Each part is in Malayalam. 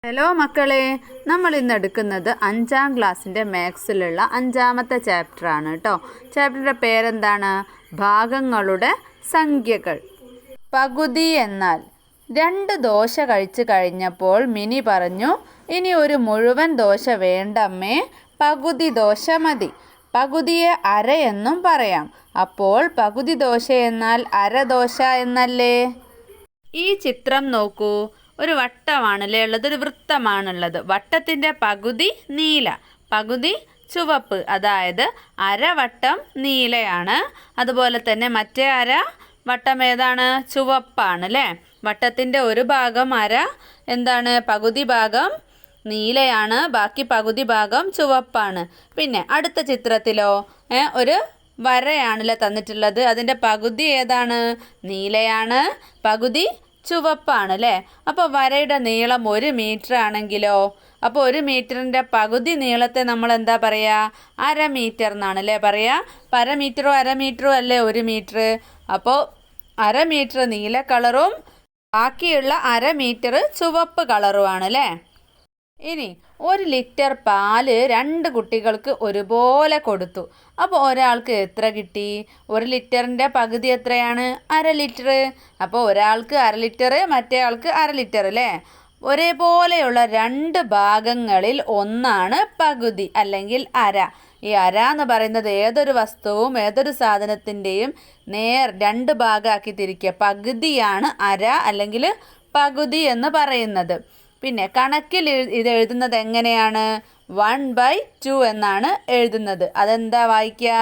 ഹലോ മക്കളെ, നമ്മൾ ഇന്ന് എടുക്കുന്നത് 5ാം ക്ലാസ്സിൻ്റെ മാത്സിലുള്ള 5ാമത്തെ ചാപ്റ്ററാണ് കേട്ടോ. ചാപ്റ്ററിൻ്റെ പേരെന്താണ്? ഭാഗങ്ങളുടെ സംഖ്യകൾ. പകുതി എന്നാൽ 2 ദോശ കഴിച്ചു കഴിഞ്ഞപ്പോൾ മിനി പറഞ്ഞു, ഇനി ഒരു മുഴുവൻ ദോശ വേണ്ടമ്മേ, പകുതി ദോശ മതി. പകുതിയെ അര എന്നും പറയാം. അപ്പോൾ പകുതി ദോശ എന്നാൽ അര ദോശ എന്നല്ലേ? ഈ ചിത്രം നോക്കൂ. ഒരു വട്ടമാണല്ലേ ഉള്ളത്, ഒരു വൃത്തമാണുള്ളത്. വട്ടത്തിൻ്റെ പകുതി നീല, പകുതി ചുവപ്പ്, അതായത് അരവട്ടം നീലയാണ്. അതുപോലെ തന്നെ മറ്റേ അര വട്ടം ഏതാണ്? ചുവപ്പാണ് അല്ലേ? വട്ടത്തിൻ്റെ ഒരു ഭാഗം അര എന്താണ്? പകുതി ഭാഗം നീലയാണ്, ബാക്കി പകുതി ഭാഗം ചുവപ്പാണ്. പിന്നെ അടുത്ത ചിത്രത്തിലോ ഒരു വരയാണല്ലേ തന്നിട്ടുള്ളത്. അതിൻ്റെ പകുതി ഏതാണ്? നീലയാണ്, പകുതി ചുവപ്പാണ് അല്ലേ? അപ്പോൾ വരയുടെ നീളം 1 മീറ്റർ ആണെങ്കിലോ, അപ്പോൾ 1 മീറ്ററിൻ്റെ പകുതി നീളത്തെ നമ്മൾ എന്താ പറയുക? അര മീറ്റർ എന്നാണ് അല്ലേ പറയുക. അപ്പോൾ അര മീറ്ററും അല്ലേ 1 മീറ്റർ. അപ്പോൾ അര മീറ്റർ നീല കളറും ബാക്കിയുള്ള അര മീറ്റർ ചുവപ്പ് കളറുമാണ് അല്ലേ? ഇനി 1 ലിറ്റർ പാല് 2 കുട്ടികൾക്ക് ഒരുപോലെ കൊടുത്തു. അപ്പോൾ ഒരാൾക്ക് എത്ര കിട്ടി? 1 ലിറ്ററിൻ്റെ പകുതി എത്രയാണ്? അര ലിറ്റർ. അപ്പോൾ ഒരാൾക്ക് അര ലിറ്റർ, മറ്റേ ആൾക്ക് അര ലിറ്റർ അല്ലേ? ഒരേപോലെയുള്ള 2 ഭാഗങ്ങളിൽ ഒന്നാണ് പകുതി അല്ലെങ്കിൽ അര. ഈ അര എന്ന് പറയുന്നത് ഏതൊരു വസ്തുവും ഏതൊരു സാധനത്തിൻ്റെയും 2 ഭാഗമാക്കി തിരിക്കുക. പകുതിയാണ് അര അല്ലെങ്കിൽ പകുതി എന്ന് പറയുന്നത്. പിന്നെ കണക്കിൽ ഇത് എഴുതുന്നത് എങ്ങനെയാണ്? 1/2 എന്നാണ് എഴുതുന്നത്. അതെന്താ വായിക്കുക?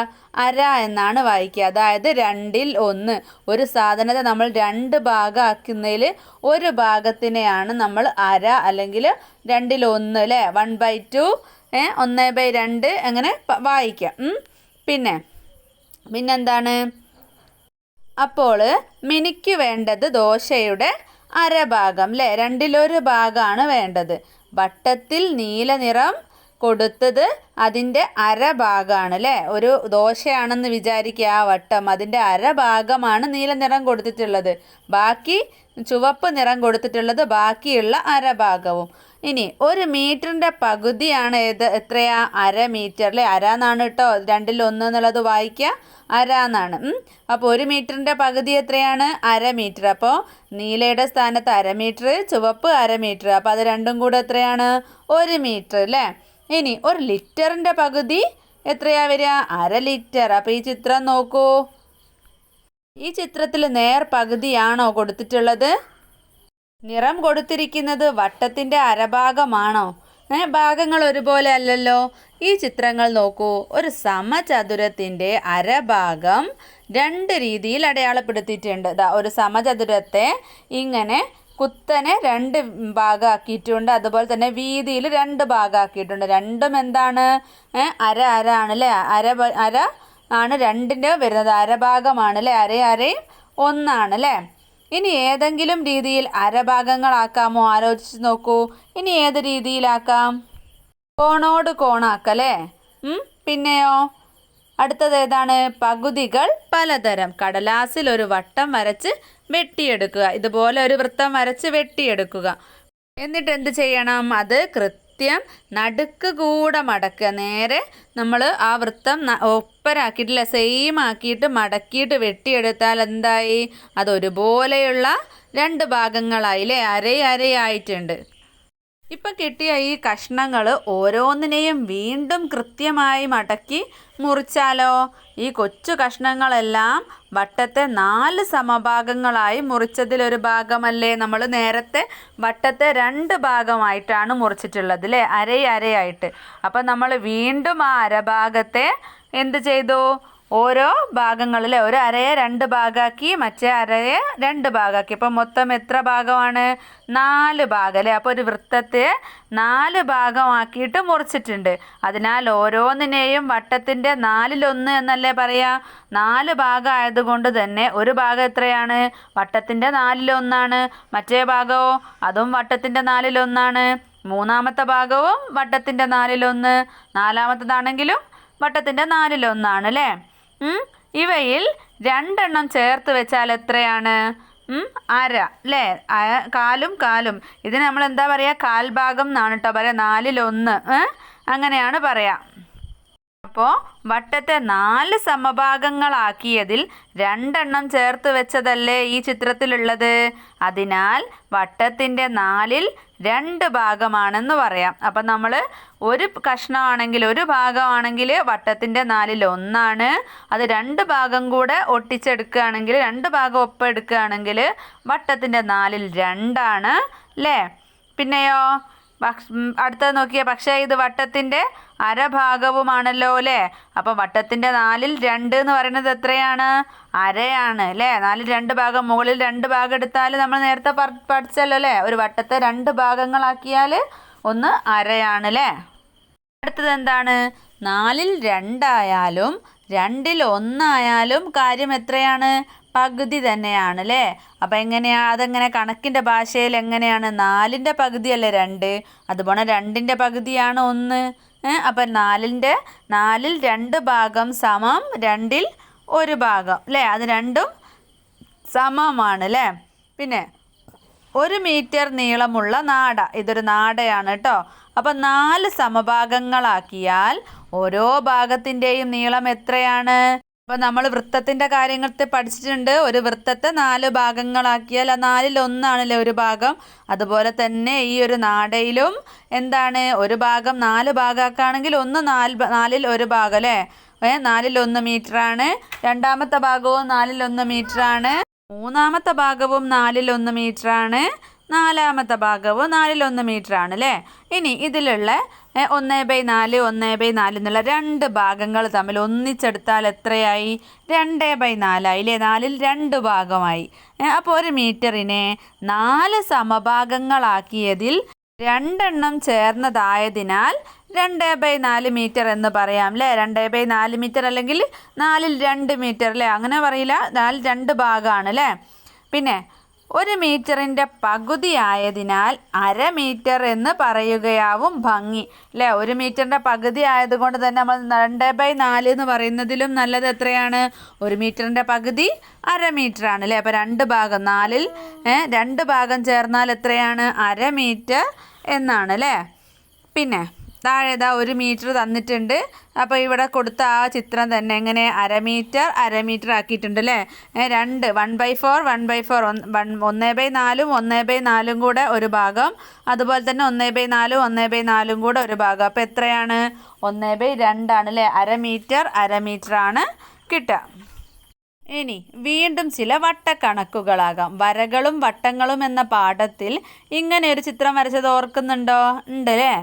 അര എന്നാണ് വായിക്കുക. അതായത് 2ൽ 1. ഒരു സാധനത്തെ നമ്മൾ 2 ഭാഗമാക്കുന്നതിൽ ഒരു ഭാഗത്തിനെയാണ് നമ്മൾ അര അല്ലെങ്കിൽ 2ൽ 1 അല്ലേ? 1/2 1/2 അങ്ങനെ വായിക്കാം. പിന്നെന്താണ്? അപ്പോൾ മിനിക്ക് വേണ്ടത് ദോശയുടെ അരഭാഗം അല്ലേ? 2ൽ 1 ഭാഗമാണ് വേണ്ടത്. വട്ടത്തിൽ നീല നിറം കൊടുത്തത് അതിൻ്റെ അരഭാഗമാണ് അല്ലേ? ഒരു ദോശയാണെന്ന് വിചാരിക്കുക ആ വട്ടം, അതിൻ്റെ അരഭാഗമാണ് നീല നിറം കൊടുത്തിട്ടുള്ളത്. ബാക്കി ചുവപ്പ് നിറം കൊടുത്തിട്ടുള്ളത് ബാക്കിയുള്ള അരഭാഗവും. ഇനി 1 മീറ്ററിൻ്റെ പകുതിയാണ് എത്രയാ? അര മീറ്റർ അല്ലേ? അര എന്നാണ് കേട്ടോ 2ൽ 1 എന്നുള്ളത് വായിക്കുക, അര എന്നാണ്. അപ്പോൾ 1 മീറ്ററിൻ്റെ പകുതി എത്രയാണ്? അര മീറ്റർ. അപ്പോൾ നീലയുടെ സ്ഥാനത്ത് അര മീറ്റർ, ചുവപ്പ് അര മീറ്റർ. അപ്പോൾ അത് രണ്ടും കൂടെ എത്രയാണ്? 1 മീറ്റർ അല്ലേ? ഇനി 1 ലിറ്ററിൻ്റെ പകുതി എത്രയാ വരിക? അര ലിറ്റർ. അപ്പോൾ ഈ ചിത്രം നോക്കൂ. ഈ ചിത്രത്തിൽ പകുതിയാണോ കൊടുത്തിട്ടുള്ളത്? നിറം കൊടുത്തിരിക്കുന്നത് വട്ടത്തിൻ്റെ അരഭാഗമാണോ? ഭാഗങ്ങൾ ഒരുപോലെ അല്ലല്ലോ. ഈ ചിത്രങ്ങൾ നോക്കൂ. ഒരു സമചതുരത്തിൻ്റെ അരഭാഗം 2 രീതിയിൽ അടയാളപ്പെടുത്തിയിട്ടുണ്ട്. ഒരു സമചതുരത്തെ ഇങ്ങനെ കുത്തനെ 2 ഭാഗമാക്കിയിട്ടുണ്ട്. അതുപോലെ തന്നെ വീതിയിൽ 2 ഭാഗമാക്കിയിട്ടുണ്ട്. രണ്ടും എന്താണ്? അര ആണല്ലേ? അര ആണ് 2ൻ്റെ വരുന്നത്. അരഭാഗമാണ് അല്ലേ? അരയും 1 അല്ലേ? ഇനി ഏതെങ്കിലും രീതിയിൽ അരഭാഗങ്ങളാക്കാമോ? ആലോചിച്ച് നോക്കൂ. ഇനി ഏത് രീതിയിലാക്കാം? കോണോട് കോണാക്കല്ലേ? പിന്നെയോ അടുത്തത് ഏതാണ്? പകുതികൾ പലതരം. കടലാസിൽ ഒരു വട്ടം വരച്ച് വെട്ടിയെടുക്കുക. ഇതുപോലെ ഒരു വൃത്തം വരച്ച് വെട്ടിയെടുക്കുക. എന്നിട്ട് എന്ത് ചെയ്യണം? അത് കൃത്യം നടുക്ക് കൂടെ മടക്കുക. നേരെ നമ്മൾ ആ വൃത്തം ഒപ്പരാക്കിയിട്ടില്ല, സെയിം ആക്കിയിട്ട് മടക്കിയിട്ട് വെട്ടിയെടുത്താൽ എന്തായി? അതൊരുപോലെയുള്ള 2 ഭാഗങ്ങളായില്ലേ? അരയായിട്ടുണ്ട്. ഇപ്പം കിട്ടിയ ഈ കഷ്ണങ്ങൾ ഓരോന്നിനെയും വീണ്ടും കൃത്യമായി മടക്കി മുറിച്ചാലോ? ഈ കൊച്ചു കഷ്ണങ്ങളെല്ലാം വട്ടത്തെ 4 സമഭാഗങ്ങളായി മുറിച്ചതിലൊരു ഭാഗമല്ലേ? നമ്മൾ നേരത്തെ വട്ടത്തെ 2 ഭാഗമായിട്ടാണ് മുറിച്ചിട്ടുള്ളത് അല്ലേ? അരയായിട്ട്. അപ്പം നമ്മൾ വീണ്ടും ആ അരഭാഗത്തെ എന്ത് ചെയ്തു? ഓരോ ഭാഗങ്ങളിലെ ഒരു അരയെ 2 ഭാഗമാക്കി, മറ്റേ അരയെ 2 ഭാഗമാക്കി. അപ്പം മൊത്തം എത്ര ഭാഗമാണ്? 4 ഭാഗം അല്ലേ? അപ്പോൾ ഒരു വൃത്തത്തെ 4 ഭാഗമാക്കിയിട്ട് മുറിച്ചിട്ടുണ്ട്. അതിനാൽ ഓരോന്നിനെയും വട്ടത്തിൻ്റെ 4ൽ 1 എന്നല്ലേ പറയാ? 4 ഭാഗം ആയതുകൊണ്ട് തന്നെ ഒരു ഭാഗം എത്രയാണ്? വട്ടത്തിൻ്റെ 4ൽ 1. മറ്റേ ഭാഗമോ? അതും വട്ടത്തിൻ്റെ 4ൽ 1. മൂന്നാമത്തെ ഭാഗവും വട്ടത്തിൻ്റെ 4ൽ 1. നാലാമത്തതാണെങ്കിലും വട്ടത്തിൻ്റെ 4ൽ 1 അല്ലേ? ഇവയിൽ 2 ചേർത്ത് വെച്ചാൽ എത്രയാണ്? അര അല്ലേ, കാലും കാലും. ഇതിന് നമ്മൾ എന്താ പറയുക, കാൽഭാഗം എന്നാണ് കേട്ടോ പറയാം. 1/4 അങ്ങനെയാണ് പറയാം. അപ്പോൾ വട്ടത്തെ 4 സമഭാഗങ്ങളാക്കിയതിൽ 2 ചേർത്ത് വെച്ചതല്ലേ ഈ ചിത്രത്തിലുള്ളത്. അതിനാൽ വട്ടത്തിൻ്റെ 4ൽ 2 ഭാഗമാണെന്ന് പറയാം. അപ്പം നമ്മൾ ഒരു കഷ്ണമാണെങ്കിൽ, ഒരു ഭാഗമാണെങ്കിൽ വട്ടത്തിൻ്റെ 4ൽ 1, അത് 2 ഭാഗം കൂടെ ഒട്ടിച്ചെടുക്കുകയാണെങ്കിൽ, 2 ഭാഗം ഒപ്പം എടുക്കുകയാണെങ്കിൽ വട്ടത്തിൻ്റെ 4ൽ 2 അല്ലേ. പിന്നെയോ അടുത്തത് നോക്കിയേ, പക്ഷേ ഇത് വട്ടത്തിൻ്റെ അരഭാഗവുമാണല്ലോ അല്ലേ. അപ്പോൾ വട്ടത്തിൻ്റെ 4ൽ 2 എന്ന് പറയുന്നത് എത്രയാണ്? അരയാണ് അല്ലേ. 4ൽ 2 ഭാഗം, മുകളിൽ 2 ഭാഗം എടുത്താൽ നമ്മൾ നേരത്തെ പഠിച്ചല്ലോ അല്ലേ. ഒരു വട്ടത്തെ 2 ഭാഗങ്ങളാക്കിയാൽ 1 അരയാണ് അല്ലേ. അടുത്തത് എന്താണ്? 4ൽ 2 ആയാലും 2ൽ 1 ആയാലും കാര്യം എത്രയാണ്? പകുതി തന്നെയാണ് അല്ലേ. അപ്പം എങ്ങനെയാണ് അതെങ്ങനെ കണക്കിൻ്റെ ഭാഷയിൽ എങ്ങനെയാണ്? 4ൻ്റെ പകുതിയല്ലേ 2, അതുപോലെ 2ൻ്റെ പകുതിയാണ് 1. അപ്പം 4ൽ 2 ഭാഗം സമം 2ൽ 1 ഭാഗം അല്ലേ. അത് രണ്ടും സമമാണ് അല്ലേ. പിന്നെ 1 മീറ്റർ നീളമുള്ള നാട, ഇതൊരു നാടയാണ് കേട്ടോ. അപ്പം 4 സമഭാഗങ്ങളാക്കിയാൽ ഓരോ ഭാഗത്തിൻ്റെയും നീളം എത്രയാണ്? അപ്പോൾ നമ്മൾ വൃത്തത്തിൻ്റെ കാര്യങ്ങളത്തെ പഠിച്ചിട്ടുണ്ട്. ഒരു വൃത്തത്തെ 4 ഭാഗങ്ങളാക്കിയാൽ ആ 4ൽ 1 ഒരു ഭാഗം. അതുപോലെ തന്നെ ഈ ഒരു നാടയിലും എന്താണ്, ഒരു ഭാഗം 4 ഭാഗമാക്കുകയാണെങ്കിൽ 4ൽ 1 ഭാഗം അല്ലേ. 4ൽ 1 മീറ്ററാണ്. രണ്ടാമത്തെ ഭാഗവും 4ൽ 1 മീറ്ററാണ്. മൂന്നാമത്തെ ഭാഗവും 4ൽ 1 മീറ്ററാണ്. നാലാമത്തെ ഭാഗവും 4ൽ 1 മീറ്ററാണ് അല്ലേ. ഇനി ഇതിലുള്ള 1/4 1/4 എന്നുള്ള 2 ഭാഗങ്ങൾ തമ്മിൽ ഒന്നിച്ചെടുത്താൽ എത്രയായി? 2/4 ആയില്ലേ. 4ൽ 2 ഭാഗമായി. അപ്പോൾ 1 മീറ്ററിനെ 4 സമഭാഗങ്ങളാക്കിയതിൽ 2 ചേർന്നതായതിനാൽ 2/4 മീറ്റർ എന്ന് പറയാം അല്ലേ. 2/4 മീറ്റർ അല്ലെങ്കിൽ 4ൽ 2 മീറ്റർ അല്ലേ, അങ്ങനെ പറയില്ല. 4ൽ 2 ഭാഗമാണ് അല്ലേ. പിന്നെ 1 മീറ്ററിൻ്റെ പകുതി ആയതിനാൽ 1/2 മീറ്റർ എന്ന് പറയുകയാവും ഭംഗി അല്ലേ. 1 മീറ്ററിൻ്റെ പകുതി ആയതുകൊണ്ട് തന്നെ നമ്മൾ 2/4 എന്ന് പറയുന്നതിലും നല്ലത് എത്രയാണ്? 1 മീറ്ററിൻ്റെ പകുതി 1/2 മീറ്ററാണ് അല്ലേ. അപ്പോൾ 2 ഭാഗം, 4ൽ 2 ഭാഗം ചേർന്നാൽ എത്രയാണ്? 1/2 മീറ്റർ എന്നാണ് അല്ലേ. പിന്നെ താഴെ 1 മീറ്റർ തന്നിട്ടുണ്ട്. അപ്പോൾ ഇവിടെ കൊടുത്ത ആ ചിത്രം തന്നെ എങ്ങനെ 1/2 മീറ്റർ ആക്കിയിട്ടുണ്ട് അല്ലേ. 2 1/4 1/4 1/4 1/4 കൂടെ ഒരു ഭാഗം, അതുപോലെ തന്നെ 1/4 1/4 കൂടെ ഒരു ഭാഗം. അപ്പോൾ എത്രയാണ്? 1/2 അല്ലേ. 1/2 മീറ്ററാണ് കിട്ടുക. ഇനി വീണ്ടും ചില വട്ടക്കണക്കുകളാകാം. വരകളും വട്ടങ്ങളും എന്ന പാഠത്തിൽ ഇങ്ങനെ ഒരു ചിത്രം വരച്ചത് ഓർക്കുന്നുണ്ടോ? ഉണ്ട് അല്ലേ.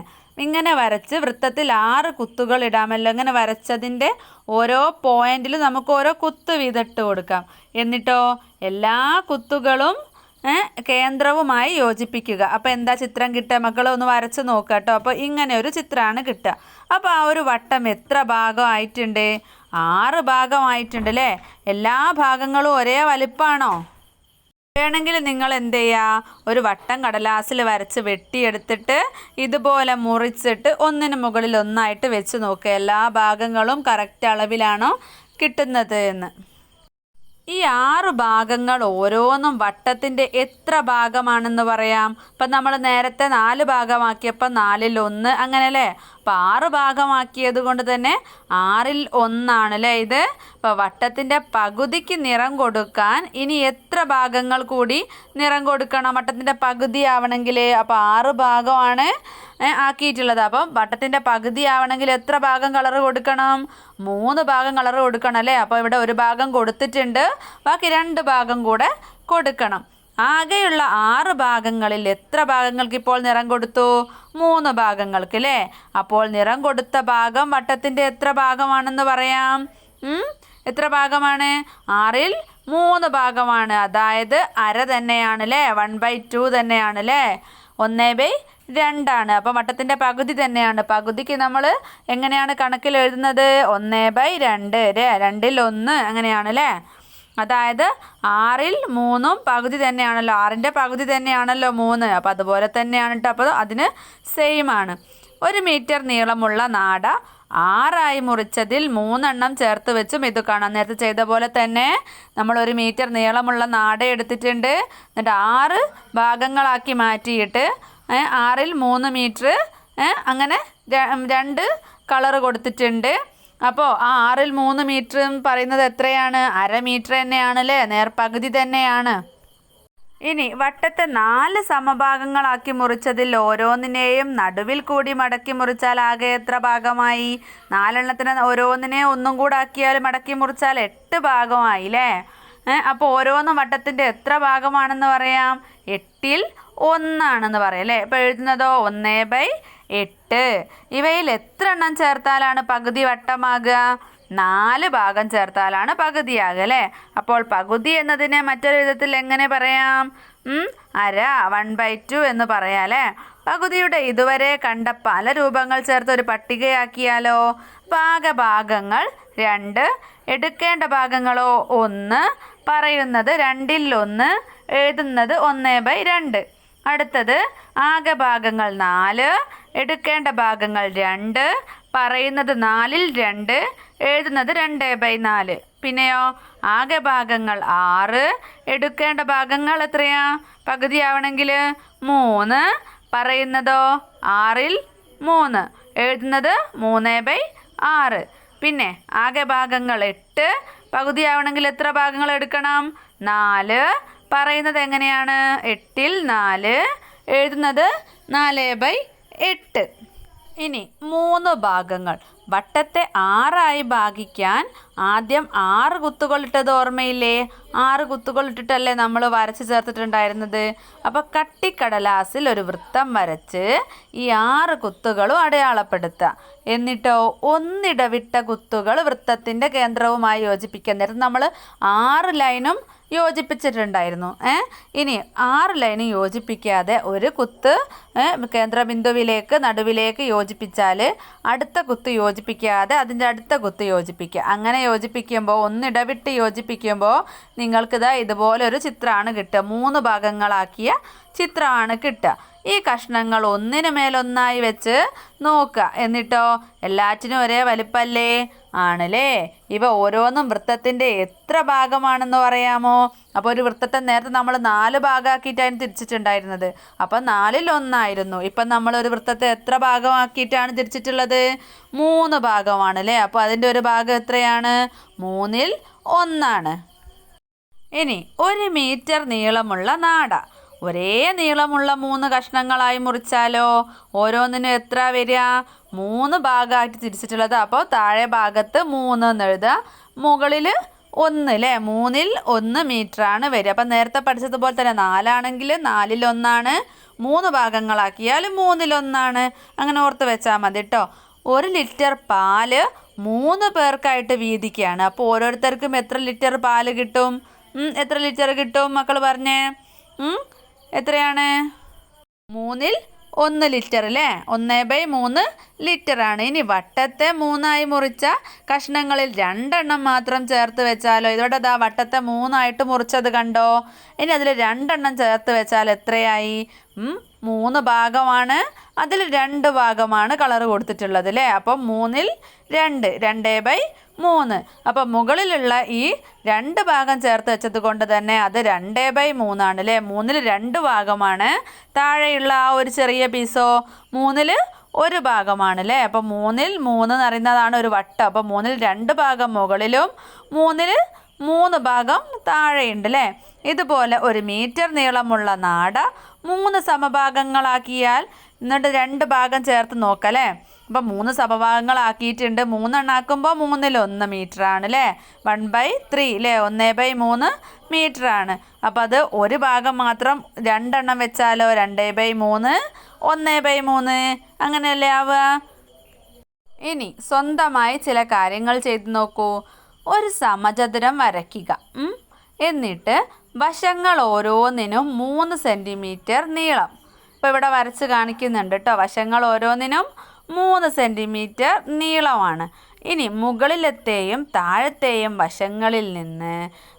ഇങ്ങനെ വരച്ച് വൃത്തത്തിൽ 6 കുത്തുകൾ ഇടാമല്ലോ. ഇങ്ങനെ വരച്ചതിൻ്റെ ഓരോ പോയിന്റിലും നമുക്ക് ഓരോ കുത്ത് വീതിട്ട് കൊടുക്കാം. എന്നിട്ടോ എല്ലാ കുത്തുകളും കേന്ദ്രവുമായി യോജിപ്പിക്കുക. അപ്പോൾ എന്താ ചിത്രം കിട്ടുക? മക്കൾ ഒന്ന് വരച്ച് നോക്കുക കേട്ടോ. അപ്പോൾ ഇങ്ങനെ ഒരു ചിത്രമാണ് കിട്ടുക. അപ്പോൾ ആ ഒരു വട്ടം എത്ര ഭാഗമായിട്ടുണ്ട്? 6 ഭാഗമായിട്ടുണ്ട് അല്ലേ. എല്ലാ ഭാഗങ്ങളും ഒരേ വലിപ്പമാണോ? വേണമെങ്കിൽ നിങ്ങൾ എന്ത് ചെയ്യുക, ഒരു വട്ടം കടലാസിൽ വരച്ച് വെട്ടിയെടുത്തിട്ട് ഇതുപോലെ മുറിച്ചിട്ട് ഒന്നിന് മുകളിൽ ഒന്നായിട്ട് വെച്ച് നോക്കുക. എല്ലാ ഭാഗങ്ങളും കറക്റ്റ് അളവിലാണോ കിട്ടുന്നത് എന്ന്. ഈ 6 ഭാഗങ്ങൾ ഓരോന്നും വട്ടത്തിൻ്റെ എത്ര ഭാഗമാണെന്ന് പറയാം. ഇപ്പം നമ്മൾ നേരത്തെ 4 ഭാഗമാക്കിയപ്പോൾ 4ൽ 1 അങ്ങനെ അല്ലേ. അപ്പോൾ 6 ഭാഗമാക്കിയത് കൊണ്ട് തന്നെ 6ൽ 1 അല്ലേ ഇത്. അപ്പോൾ വട്ടത്തിൻ്റെ പകുതിക്ക് നിറം കൊടുക്കാൻ ഇനി എത്ര ഭാഗങ്ങൾ കൂടി നിറം കൊടുക്കണം? വട്ടത്തിൻ്റെ പകുതി ആവണമെങ്കിൽ അപ്പോൾ 6 ഭാഗമാണ് ആക്കിയിട്ടുള്ളത്. അപ്പം വട്ടത്തിൻ്റെ പകുതി ആവണമെങ്കിൽ എത്ര ഭാഗം കളർ കൊടുക്കണം? 3 ഭാഗം കളർ കൊടുക്കണം അല്ലേ. അപ്പോൾ ഇവിടെ 1 ഭാഗം കൊടുത്തിട്ടുണ്ട്, ബാക്കി 2 ഭാഗം കൂടെ കൊടുക്കണം. ആകെയുള്ള 6 ഭാഗങ്ങളിൽ എത്ര ഭാഗങ്ങൾക്ക് ഇപ്പോൾ നിറം കൊടുത്തു? 3 ഭാഗങ്ങൾക്ക് അല്ലേ. അപ്പോൾ നിറം കൊടുത്ത ഭാഗം വട്ടത്തിൻ്റെ എത്ര ഭാഗമാണെന്ന് പറയാം? എത്ര ഭാഗമാണ്? 6ൽ 3 ഭാഗമാണ്. അതായത് അര തന്നെയാണ് അല്ലേ. 1/2 തന്നെയാണ് അല്ലേ. 1/2 അപ്പം വട്ടത്തിൻ്റെ പകുതി തന്നെയാണ്. പകുതിക്ക് നമ്മൾ എങ്ങനെയാണ് കണക്കിൽ എഴുതുന്നത്? 1/2 അല്ലേ. 2ൽ 1 അങ്ങനെയാണ് അല്ലേ. അതായത് 6ൽ 3 പകുതി തന്നെയാണല്ലോ. 6ൻ്റെ പകുതി തന്നെയാണല്ലോ 3. അപ്പോൾ അതുപോലെ തന്നെയാണ് കേട്ടോ. അപ്പോൾ അതിന് സെയിം ആണ്. 1 മീറ്റർ നീളമുള്ള നാട 6 മുറിച്ചതിൽ 3 ചേർത്ത് വെച്ചും ഇത് കാണാം. നേരത്തെ ചെയ്ത പോലെ തന്നെ നമ്മൾ 1 മീറ്റർ നീളമുള്ള നാട എടുത്തിട്ടുണ്ട്. എന്നിട്ട് 6 ഭാഗങ്ങളാക്കി മാറ്റിയിട്ട് 6ൽ 3 മീറ്റർ അങ്ങനെ 2 കളർ കൊടുത്തിട്ടുണ്ട്. അപ്പോൾ ആ 6ൽ 3 മീറ്റർ പറയുന്നത് എത്രയാണ്? 1/2 മീറ്റർ തന്നെയാണല്ലേ, നേർപകുതി തന്നെയാണ്. ഇനി വട്ടത്തെ 4 സമഭാഗങ്ങളാക്കി മുറിച്ചതിൽ ഓരോന്നിനെയും നടുവിൽ കൂടി മടക്കി മുറിച്ചാൽ ആകെ എത്ര ഭാഗമായി? 4 ഓരോന്നിനെ ഒന്നും കൂടെ ആക്കിയാൽ മടക്കി മുറിച്ചാൽ 8 ഭാഗമായി അല്ലേ? അപ്പോൾ ഓരോന്നും വട്ടത്തിൻ്റെ എത്ര ഭാഗമാണെന്ന് പറയാം? 8ൽ 1 പറയാം അല്ലേ? ഇപ്പോൾ എഴുതുന്നതോ 1/8. ഇവയിൽ എത്ര എണ്ണം ചേർത്താലാണ് പകുതി വട്ടമാകുക? 4 ഭാഗം ചേർത്താലാണ് പകുതിയാകുക അല്ലേ? അപ്പോൾ പകുതി എന്നതിനെ മറ്റൊരു വിധത്തിൽ എങ്ങനെ പറയാം? അര 1/2 എന്ന് പറയാം അല്ലേ? പകുതിയുടെ ഇതുവരെ കണ്ട പല രൂപങ്ങൾ ചേർത്ത് ഒരു പട്ടികയാക്കിയാലോ? ഭാഗങ്ങൾ 2, എടുക്കേണ്ട ഭാഗങ്ങളോ 1, പറയുന്നത് 2ൽ 1, എഴുതുന്നത് 1/2. അടുത്തത് ആകെ ഭാഗങ്ങൾ 4, എടുക്കേണ്ട ഭാഗങ്ങൾ 2, പറയുന്നത് 4ൽ 2, എഴുതുന്നത് 2/4. പിന്നെയോ ആകെ ഭാഗങ്ങൾ 6, എടുക്കേണ്ട ഭാഗങ്ങൾ എത്രയാ? പകുതിയാവണമെങ്കിൽ 3, പറയുന്നതോ 6ൽ 3, എഴുതുന്നത് 3/6. പിന്നെ ആകെ ഭാഗങ്ങൾ 8, പകുതിയാവണമെങ്കിൽ എത്ര ഭാഗങ്ങൾ എടുക്കണം? 4, പറയുന്നത് എങ്ങനെയാണ്? 8ൽ 4, എഴുതുന്നത് 4/8. ഇനി 3 ഭാഗങ്ങൾ. വട്ടത്തെ 6 ഭാഗിക്കാൻ ആദ്യം 6 കുത്തുകൾ ഇട്ടത് ഓർമ്മയില്ലേ? 6 കുത്തുകൾ ഇട്ടിട്ടല്ലേ നമ്മൾ വരച്ച് ചേർത്തിട്ടുണ്ടായിരുന്നത്? അപ്പോൾ കട്ടിക്കടലാസിൽ ഒരു വൃത്തം വരച്ച് ഈ 6 കുത്തുകളും അടയാളപ്പെടുത്തുക. എന്നിട്ടോ ഒന്നിടവിട്ട കുത്തുകൾ വൃത്തത്തിൻ്റെ കേന്ദ്രവുമായി യോജിപ്പിക്കുക. നേരത്തെ നമ്മൾ 6 ലൈനും യോജിപ്പിച്ചിട്ടുണ്ടായിരുന്നു. ഇനി 6 ലൈനും യോജിപ്പിക്കാതെ ഒരു കുത്ത് കേന്ദ്രബിന്ദുവിലേക്ക് നടുവിലേക്ക് യോജിപ്പിച്ചാൽ അടുത്ത കുത്ത് യോജിപ്പിക്കാതെ അതിൻ്റെ അടുത്ത കുത്ത് യോജിപ്പിക്കുക. അങ്ങനെ യോജിപ്പിക്കുമ്പോൾ ഒന്നിടവിട്ട് യോജിപ്പിക്കുമ്പോൾ നിങ്ങൾക്കിതാ ഇതുപോലെ ഒരു ചിത്രമാണ് കിട്ടുക. 3 ഭാഗങ്ങളാക്കിയ ചിത്രമാണ് കിട്ടുക. ഈ കഷ്ണങ്ങൾ ഒന്നിനു മേലൊന്നായി വെച്ച് നോക്കുക. എന്നിട്ടോ എല്ലാറ്റിനും ഒരേ വലിപ്പല്ലേ? ആണല്ലേ? ഇവ ഓരോന്നും വൃത്തത്തിൻ്റെ എത്ര ഭാഗമാണെന്ന് പറയാമോ? അപ്പോൾ ഒരു വൃത്തത്തെ നേരത്തെ നമ്മൾ 4 ഭാഗമാക്കിയിട്ടാണ് തിരിച്ചിട്ടുണ്ടായിരുന്നത്. അപ്പം 4ൽ 1 ഇപ്പം നമ്മളൊരു വൃത്തത്തെ എത്ര ഭാഗമാക്കിയിട്ടാണ് തിരിച്ചിട്ടുള്ളത്? 3 ഭാഗമാണല്ലേ? അപ്പോൾ അതിൻ്റെ ഒരു ഭാഗം എത്രയാണ്? 3ൽ 1. ഇനി 1 മീറ്റർ നീളമുള്ള നാട ഒരേ നീളമുള്ള 3 കഷ്ണങ്ങളായി മുറിച്ചാലോ? ഓരോന്നിനും എത്ര വരിക? 3 ഭാഗമായിട്ട് തിരിച്ചിട്ടുള്ളത്. അപ്പോൾ താഴെ ഭാഗത്ത് 3 എന്ന് എഴുതുക, മുകളിൽ 1 അല്ലേ? 3ൽ 1 മീറ്ററാണ് വരിക. അപ്പം നേരത്തെ പഠിച്ചതുപോലെ തന്നെ 4 ആണെങ്കിൽ 4ൽ 1, 3 ഭാഗങ്ങളാക്കിയാൽ 3ൽ 1. അങ്ങനെ ഓർത്ത് വെച്ചാൽ മതി കേട്ടോ. 1 ലിറ്റർ പാല് 3 പേർക്കായിട്ട് വീതിക്കുകയാണ്. അപ്പോൾ ഓരോരുത്തർക്കും എത്ര ലിറ്റർ പാല് കിട്ടും? എത്ര ലിറ്റർ കിട്ടും മക്കൾ പറഞ്ഞേ? എത്രയാണ്? 3ൽ 1 ലിറ്റർ അല്ലേ? 1/3 ലിറ്ററാണ്. ഇനി വട്ടത്തെ 3 മുറിച്ച കഷ്ണങ്ങളിൽ 2 മാത്രം ചേർത്ത് വെച്ചാലോ? ഇതോടെ വട്ടത്തെ 3 മുറിച്ചത് കണ്ടോ? ഇനി അതിൽ 2 ചേർത്ത് വെച്ചാൽ എത്രയായി? 3 ഭാഗമാണ്, അതിൽ 2 ഭാഗമാണ് കളർ കൊടുത്തിട്ടുള്ളത് അല്ലേ? അപ്പം 3ൽ 2, 2/3. അപ്പം മുകളിലുള്ള ഈ 2 ഭാഗം ചേർത്ത് വെച്ചത് കൊണ്ട് തന്നെ അത് 2/3 ആണ് അല്ലേ? 3ൽ 2 ഭാഗമാണ്. താഴെയുള്ള ആ ഒരു ചെറിയ പീസോ 3ൽ 1 ഭാഗമാണ് അല്ലേ? അപ്പം 3ൽ 3 എന്ന് പറയുന്നതാണ് ഒരു വട്ടം. അപ്പം 3ൽ 2 ഭാഗം മുകളിലും 3ൽ 3 ഭാഗം താഴെയുണ്ട് അല്ലേ? ഇതുപോലെ 1 മീറ്റർ നീളമുള്ള നാട 3 സമഭാഗങ്ങളാക്കിയാൽ എന്നിട്ട് 2 ഭാഗം ചേർത്ത് നോക്കാം അല്ലേ? അപ്പം 3 സമഭാഗങ്ങളാക്കിയിട്ടുണ്ട്. 3 ആക്കുമ്പോൾ 3ൽ 1 മീറ്ററാണ് അല്ലേ? 1/3 അല്ലേ? 1/3 മീറ്ററാണ്. അപ്പോൾ അത് ഒരു ഭാഗം മാത്രം 2 വെച്ചാലോ? 2/3, 1/3 അങ്ങനെയല്ലേ ആവുക? ഇനി സ്വന്തമായി ചില കാര്യങ്ങൾ ചെയ്ത് നോക്കൂ. ഒരു സമചതുരം വരയ്ക്കുക. എന്നിട്ട് വശങ്ങൾ ഓരോന്നിനും 3 സെൻറ്റിമീറ്റർ നീളം. ഇപ്പോൾ ഇവിടെ വരച്ച് കാണിക്കുന്നുണ്ട് കേട്ടോ. വശങ്ങൾ ഓരോന്നിനും 3 സെൻറ്റിമീറ്റർ നീളമാണ്. ഇനി മുകളിലത്തെയും താഴത്തെയും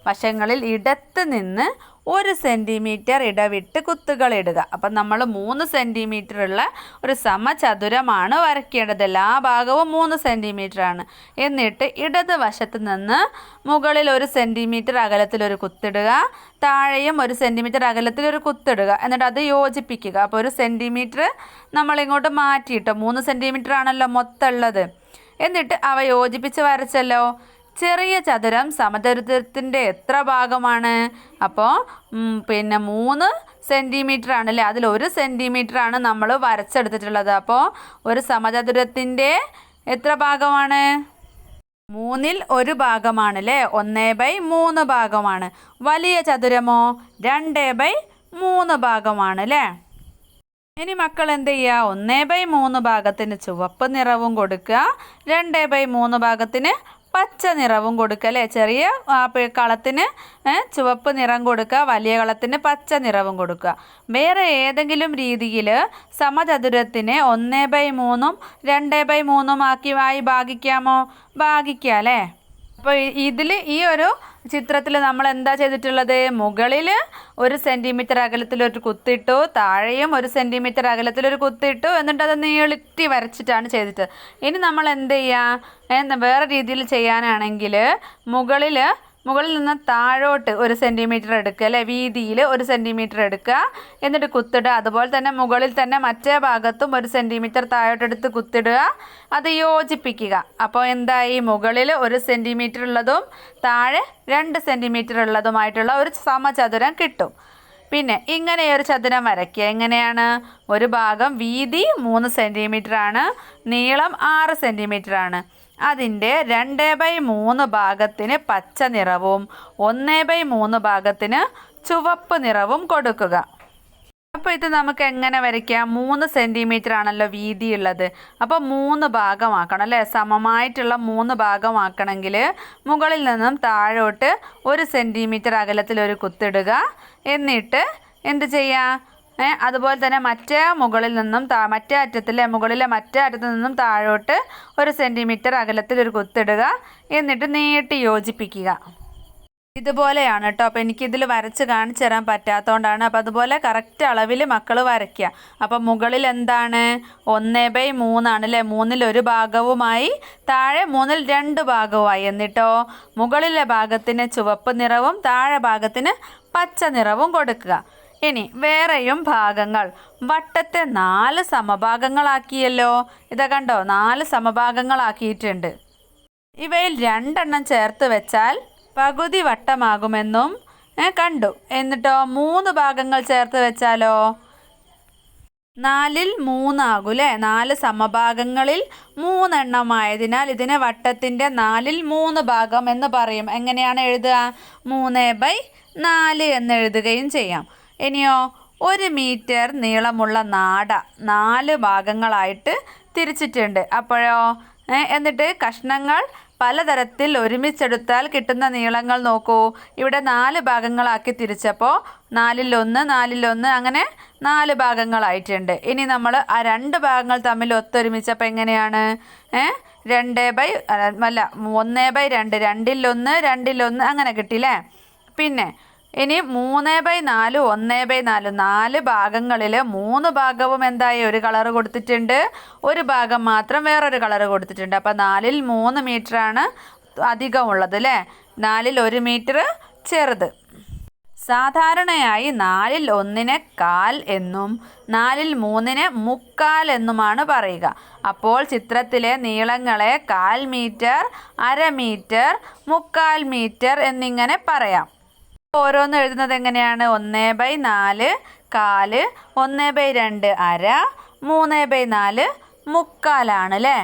വശങ്ങളിൽ ഇടത്ത് നിന്ന് 1 സെൻറ്റിമീറ്റർ ഇടവിട്ട് കുത്തുകൾ ഇടുക. അപ്പം നമ്മൾ 3 സെൻറ്റിമീറ്റർ ഉള്ള ഒരു സമചതുരമാണ് വരയ്ക്കേണ്ടത്. എല്ലാ ഭാഗവും 3 സെൻറ്റിമീറ്റർ ആണ്. എന്നിട്ട് ഇടത് വശത്ത് നിന്ന് മുകളിൽ 1 സെൻറ്റിമീറ്റർ അകലത്തിലൊരു കുത്തിടുക, താഴെയും 1 സെൻറ്റിമീറ്റർ അകലത്തിലൊരു കുത്തിടുക. എന്നിട്ട് അത് യോജിപ്പിക്കുക. അപ്പോൾ 1 സെൻറ്റിമീറ്റർ നമ്മളിങ്ങോട്ട് മാറ്റിയിട്ടോ, 3 സെൻറ്റിമീറ്റർ ആണല്ലോ മൊത്തം ഉള്ളത്. എന്നിട്ട് അവ യോജിപ്പിച്ച് വരച്ചല്ലോ. ചെറിയ ചതുരം സമചതുരത്തിൻ്റെ എത്ര ഭാഗമാണ്? അപ്പോൾ 3 സെൻറ്റിമീറ്റർ ആണല്ലേ, അതിൽ 1 സെൻറ്റിമീറ്റർ ആണ് നമ്മൾ വരച്ചെടുത്തിട്ടുള്ളത്. അപ്പോൾ ഒരു സമചതുരത്തിൻ്റെ എത്ര ഭാഗമാണ്? 3ൽ 1 ഭാഗമാണല്ലേ, 1/3 ഭാഗമാണ്. വലിയ ചതുരമോ 2/3 ഭാഗമാണ് അല്ലേ. ഇനി മക്കൾ എന്ത് ചെയ്യുക? 1/3 ഭാഗത്തിന് ചുവപ്പ് നിറവും കൊടുക്കുക, 2/3 ഭാഗത്തിന് പച്ച നിറവും കൊടുക്കുക അല്ലേ. ചെറിയ കളത്തിന് ചുവപ്പ് നിറം കൊടുക്കുക, വലിയ കളത്തിന് പച്ച നിറവും കൊടുക്കുക. വേറെ ഏതെങ്കിലും രീതിയിൽ സമചതുരത്തിനെ 1/3 2/3 ആയി ഭാഗിക്കാമോ? ഭാഗിക്കാം അല്ലേ. അപ്പോൾ ഇതിൽ ഈ ഒരു ചിത്രത്തിൽ നമ്മൾ എന്താ ചെയ്തിട്ടുള്ളത്? മുകളിൽ 1 സെൻറ്റിമീറ്റർ അകലത്തിലൊരു കുത്തിട്ടു, താഴെയും 1 സെൻറ്റിമീറ്റർ അകലത്തിലൊരു കുത്തിട്ടു, എന്നിട്ട് അത് നീട്ടി വരച്ചിട്ടാണ് ചെയ്തിട്ട്. ഇനി നമ്മൾ എന്ത് ചെയ്യുക? വേറെ രീതിയിൽ ചെയ്യാനാണെങ്കിൽ മുകളിൽ നിന്ന് താഴോട്ട് 1 സെൻറ്റിമീറ്റർ എടുക്കുക അല്ലേ, വീതിയിൽ 1 സെൻറ്റിമീറ്റർ എടുക്കുക, എന്നിട്ട് കുത്തിടുക. അതുപോലെ തന്നെ മുകളിൽ തന്നെ മറ്റേ ഭാഗത്തും 1 സെൻറ്റിമീറ്റർ താഴോട്ടെടുത്ത് കുത്തിടുക, അത് യോജിപ്പിക്കുക. അപ്പോൾ എന്തായി? മുകളിൽ 1 സെൻറ്റിമീറ്റർ ഉള്ളതും താഴെ 2 സെൻറ്റിമീറ്റർ ഉള്ളതുമായിട്ടുള്ള ഒരു സമചതുരം കിട്ടും. പിന്നെ ഇങ്ങനെ ഒരു ചതുരം വരയ്ക്കുക. എങ്ങനെയാണ്? ഒരു ഭാഗം വീതി 3 സെൻറ്റിമീറ്റർ ആണ്, നീളം 6 സെൻറ്റിമീറ്റർ ആണ്. അതിൻ്റെ 2/3 ഭാഗത്തിന് പച്ച നിറവും 1/3 ഭാഗത്തിന് ചുവപ്പ് നിറവും കൊടുക്കുക. അപ്പോൾ ഇത് നമുക്ക് എങ്ങനെ വരയ്ക്കാം? 3 സെൻറ്റിമീറ്റർ ആണല്ലോ വീതിയുള്ളത്. അപ്പോൾ 3 ഭാഗമാക്കണം അല്ലേ. സമമായിട്ടുള്ള 3 ഭാഗമാക്കണമെങ്കിൽ മുകളിൽ നിന്നും താഴോട്ട് 1 സെൻറ്റിമീറ്റർ അകലത്തിലൊരു കുത്തിടുക. എന്നിട്ട് എന്ത് ചെയ്യുക? അതുപോലെ തന്നെ മറ്റേ അറ്റത്തു നിന്നും താഴോട്ട് 1 സെൻറ്റിമീറ്റർ അകലത്തിൽ ഒരു കുത്തിടുക. എന്നിട്ട് നീട്ടി യോജിപ്പിക്കുക. ഇതുപോലെയാണ് കേട്ടോ. അപ്പോൾ എനിക്കിതിൽ വരച്ച് കാണിച്ചു തരാൻ പറ്റാത്തതുകൊണ്ടാണ്. അപ്പോൾ അതുപോലെ കറക്റ്റ് അളവിൽ മക്കൾ വരയ്ക്കുക. അപ്പോൾ മുകളിൽ എന്താണ്? 1/3 ആണല്ലേ, 3ൽ 1 ഭാഗവുമായി, താഴെ 3ൽ 2 ഭാഗവുമായി. എന്നിട്ടോ മുകളിലെ ഭാഗത്തിന് ചുവപ്പ് നിറവും താഴെ ഭാഗത്തിന് പച്ച നിറവും കൊടുക്കുക. ഇനി വേറെയും ഭാഗങ്ങൾ. വട്ടത്തെ 4 സമഭാഗങ്ങളാക്കിയല്ലോ. ഇതാ കണ്ടോ, 4 സമഭാഗങ്ങളാക്കിയിട്ടുണ്ട്. ഇവയിൽ 2 എണ്ണം ചേർത്ത് വെച്ചാൽ പകുതി വട്ടമാകുമെന്നും കണ്ടു. എന്നിട്ടോ 3 ഭാഗങ്ങൾ ചേർത്ത് വെച്ചാലോ 4ൽ 3 ആകും അല്ലേ. 4 സമഭാഗങ്ങളിൽ 3 എണ്ണമായതിനാൽ ഇതിനെ വട്ടത്തിൻ്റെ 4ൽ 3 ഭാഗം എന്ന് പറയും. എങ്ങനെയാണ് എഴുതുക? 3/4 എന്ന് എഴുതുകയും ചെയ്യാം. ഇനിയോ 1 മീറ്റർ നീളമുള്ള നാട 4 ഭാഗങ്ങളായിട്ട് തിരിച്ചിട്ടുണ്ട്. അപ്പോഴോ എന്നിട്ട് കഷ്ണങ്ങൾ പലതരത്തിൽ ഒരുമിച്ചെടുത്താൽ കിട്ടുന്ന നീളങ്ങൾ നോക്കൂ. ഇവിടെ 4 ഭാഗങ്ങളാക്കി തിരിച്ചപ്പോൾ 4ൽ 1 4ൽ 1 അങ്ങനെ 4 ഭാഗങ്ങളായിട്ടുണ്ട്. ഇനി നമ്മൾ ആ 2 ഭാഗങ്ങൾ തമ്മിൽ ഒത്തൊരുമിച്ചപ്പോൾ എങ്ങനെയാണ്? 1/2 2ൽ 1 2ൽ 1 അങ്ങനെ കിട്ടിയില്ലേ. പിന്നെ ഇനി 3/4 1/4 4 ഭാഗങ്ങളിൽ 3 ഭാഗവും എന്തായി? ഒരു കളറ് കൊടുത്തിട്ടുണ്ട്, ഒരു ഭാഗം മാത്രം വേറൊരു കളറ് കൊടുത്തിട്ടുണ്ട്. അപ്പോൾ 4ൽ 3 മീറ്ററാണ് അധികമുള്ളത് അല്ലേ. 4ൽ 1 മീറ്റർ ചെറുത്. സാധാരണയായി 4ൽ 1 1/4 എന്നും 4ൽ 3 3/4 എന്നുമാണ് പറയുക. അപ്പോൾ ചിത്രത്തിലെ നീളങ്ങളെ 1/4 മീറ്റർ, 1/2 മീറ്റർ, 3/4 മീറ്റർ എന്നിങ്ങനെ പറയാം. ഓരോന്നും എഴുതുന്നത് എങ്ങനെയാണ്? 1/4 1/4, 1/2 1/2, 3/4 3/4 അല്ലേ.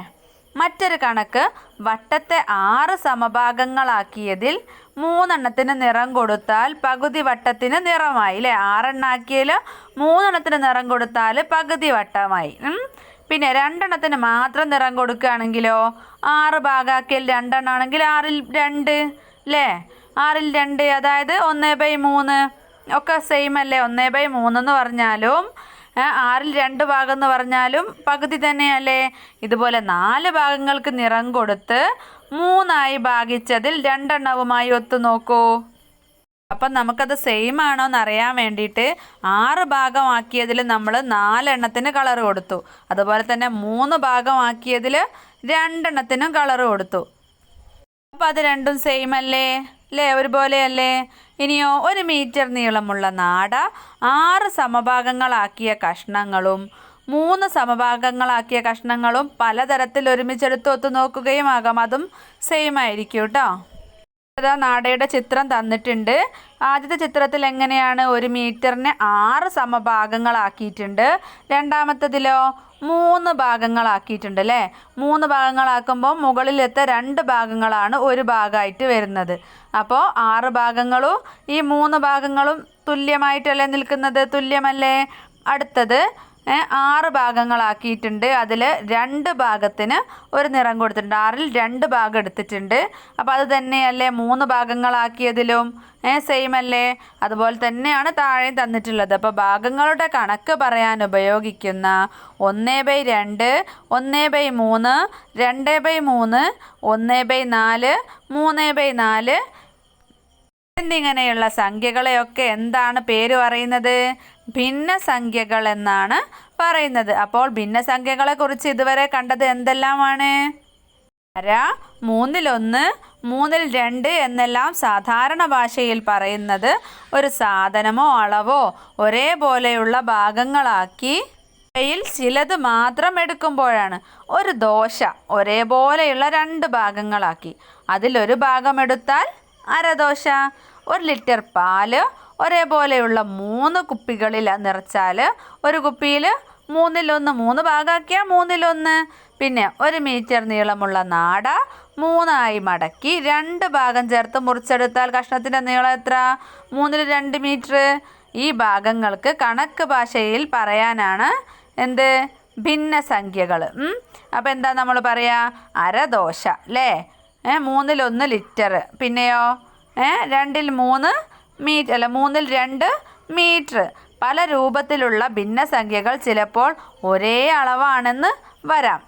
മറ്റൊരു കണക്ക്. വട്ടത്തെ 6 സമഭാഗങ്ങളാക്കിയതിൽ 3 എണ്ണത്തിന് നിറം കൊടുത്താൽ പകുതി വട്ടത്തിന് നിറമായി അല്ലേ. 6 എണ്ണാക്കിയതിൽ 3 എണ്ണത്തിന് നിറം കൊടുത്താൽ പകുതി വട്ടമായി. പിന്നെ 2 എണ്ണത്തിന് മാത്രം നിറം കൊടുക്കുകയാണെങ്കിലോ 6 ഭാഗമാക്കിയാൽ 2 എണ്ണമാണെങ്കിൽ 6ൽ 2 അല്ലേ. 6ൽ 2 അതായത് 1/3 ഒക്കെ സെയിം അല്ലേ. 1/3 എന്ന് പറഞ്ഞാലും 6ൽ 2 ഭാഗം എന്ന് പറഞ്ഞാലും പകുതി തന്നെയല്ലേ. ഇതുപോലെ 4 ഭാഗങ്ങൾക്ക് നിറം കൊടുത്ത് 3 ആയി ഭാഗിച്ചതിൽ 2 എണ്ണവുമായി ഒത്തു നോക്കൂ. അപ്പം നമുക്കത് സെയിം ആണോ എന്ന് അറിയാൻ വേണ്ടിയിട്ട് 6 ഭാഗമാക്കിയതിൽ നമ്മൾ 4 എണ്ണത്തിന് കളർ കൊടുത്തു. അതുപോലെ തന്നെ 3 ഭാഗമാക്കിയതിൽ 2 എണ്ണത്തിനും കളർ കൊടുത്തു. അപ്പം അത് രണ്ടും സെയിം അല്ലേ? ഒരുപോലെയല്ലേ? ഇനിയോ 1 മീറ്റർ നീളമുള്ള നാട 6 സമഭാഗങ്ങളാക്കിയ കഷ്ണങ്ങളും 3 സമഭാഗങ്ങളാക്കിയ കഷ്ണങ്ങളും പലതരത്തിൽ ഒരുമിച്ചെടുത്ത് ഒത്തു നോക്കുകയും ആകാം. അതും സെയിം ആയിരിക്കും കേട്ടോ. അതാ നാടയുടെ ചിത്രം തന്നിട്ടുണ്ട്. ആദ്യത്തെ ചിത്രത്തിൽ എങ്ങനെയാണ് 1 മീറ്ററിനെ 6 സമഭാഗങ്ങളാക്കിയിട്ടുണ്ട്. രണ്ടാമത്തതിലോ 3 ഭാഗങ്ങളാക്കിയിട്ടുണ്ട് അല്ലേ? 3 ഭാഗങ്ങളാക്കുമ്പോൾ മുകളിലത്തെ 2 ഭാഗങ്ങളാണ് ഒരു ഭാഗമായിട്ട് വരുന്നത്. അപ്പോൾ 6 ഭാഗങ്ങളും ഈ 3 ഭാഗങ്ങളും തുല്യമായിട്ടല്ലേ നിൽക്കുന്നത്? തുല്യമല്ലേ? അടുത്തത് 6 ഭാഗങ്ങളാക്കിയിട്ടുണ്ട്. അതിൽ 2 ഭാഗത്തിന് ഒരു നിറം കൊടുത്തിട്ടുണ്ട്. 6ൽ 2 ഭാഗം എടുത്തിട്ടുണ്ട്. അപ്പോൾ അത് തന്നെയല്ലേ 3 ഭാഗങ്ങളാക്കിയതിലും? സെയിം അല്ലേ? അതുപോലെ തന്നെയാണ് താഴെയും തന്നിട്ടുള്ളത്. അപ്പോൾ ഭാഗങ്ങളുടെ കണക്ക് പറയാൻ ഉപയോഗിക്കുന്ന 1/2, 1/3, 2/3, 1/4, 3/4 എന്നിങ്ങനെയുള്ള സംഖ്യകളെയൊക്കെ എന്താണ് പേര് പറയുന്നത്? ഭിന്നസംഖ്യകൾ എന്നാണ് പറയുന്നത്. അപ്പോൾ ഭിന്നസംഖ്യകളെ കുറിച്ച് ഇതുവരെ കണ്ടത് എന്തെല്ലാമാണ്? 1/3, 1/2 എന്നെല്ലാം സാധാരണ ഭാഷയിൽ പറയുന്നത് ഒരു സാധനമോ അളവോ ഒരേപോലെയുള്ള ഭാഗങ്ങളാക്കി അവയിൽ ചിലത് മാത്രം എടുക്കുമ്പോഴാണ്. ഒരു ദോശ ഒരേപോലെയുള്ള 2 ഭാഗങ്ങളാക്കി അതിലൊരു ഭാഗം എടുത്താൽ അരദോശ. 1 ലിറ്റർ പാല് ഒരേപോലെയുള്ള 3 കുപ്പികളിൽ നിറച്ചാൽ ഒരു കുപ്പിയിൽ 3/1, 3 ഭാഗമാക്കിയാൽ 3/1. പിന്നെ 1 മീറ്റർ നീളമുള്ള നാട 3 മടക്കി 2 ഭാഗം ചേർത്ത് മുറിച്ചെടുത്താൽ കഷ്ണത്തിൻ്റെ നീളം എത്ര? 3/2 മീറ്റർ. ഈ ഭാഗങ്ങൾക്ക് കണക്ക് ഭാഷയിൽ പറയാനാണ് എന്ത്? ഭിന്നസംഖ്യകൾ. അപ്പോൾ എന്താ നമ്മൾ പറയുക? അരദോശ അല്ലേ? 3/1 ലിറ്റർ. പിന്നെയോ 2/3 മീറ്റർ അല്ല 3/2 മീറ്റർ. പല രൂപത്തിലുള്ള ഭിന്നസംഖ്യകൾ ചിലപ്പോൾ ഒരേ അളവാണെന്ന് വരാം.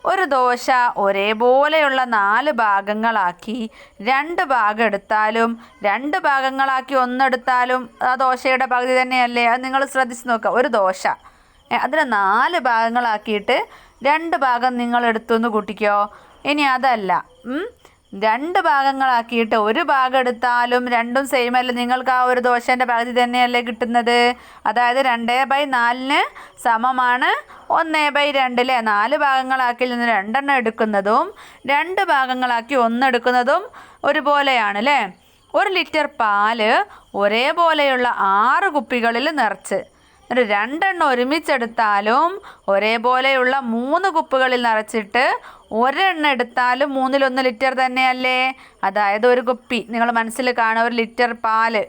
ഒരു ദോശ ഒരേപോലെയുള്ള 4 ഭാഗങ്ങളാക്കി 2 ഭാഗം എടുത്താലും 2 ഭാഗങ്ങളാക്കി 1 എടുത്താലും ആ ദോശയുടെ പകുതി തന്നെയല്ലേ? അത് നിങ്ങൾ ശ്രദ്ധിച്ച് നോക്കുക. ഒരു ദോശ അതിന് 4 ഭാഗങ്ങളാക്കിയിട്ട് 2 ഭാഗം നിങ്ങൾ എടുത്തു എന്ന് കൂട്ടിക്കോ. ഇനി അതല്ല, 2 ഭാഗങ്ങളാക്കിയിട്ട് 1 ഭാഗം എടുത്താലും രണ്ടും സെയിം അല്ലേ? നിങ്ങൾക്ക് ആ ഒരു ദോശേൻ്റെ പകുതി തന്നെയല്ലേ കിട്ടുന്നത്? അതായത് 2/4 സമമാണ് 1/2 അല്ലേ? 4 ഭാഗങ്ങളാക്കി നിന്ന് 2 എണ്ണം എടുക്കുന്നതും 2 ഭാഗങ്ങളാക്കി 1 എടുക്കുന്നതും ഒരുപോലെയാണ് അല്ലേ? 1 ലിറ്റർ പാല് ഒരേപോലെയുള്ള 6 കുപ്പികളിൽ നിറച്ച് 2 എണ്ണം ഒരുമിച്ചെടുത്താലും ഒരേപോലെയുള്ള 3 കുപ്പികളിൽ നിറച്ചിട്ട് 1 എണ്ണം എടുത്താലും 3/1 ലിറ്റർ തന്നെയല്ലേ? അതായത് ഒരു കുപ്പി നിങ്ങൾ മനസ്സിൽ കാണുക, 1 ലിറ്റർ പാല്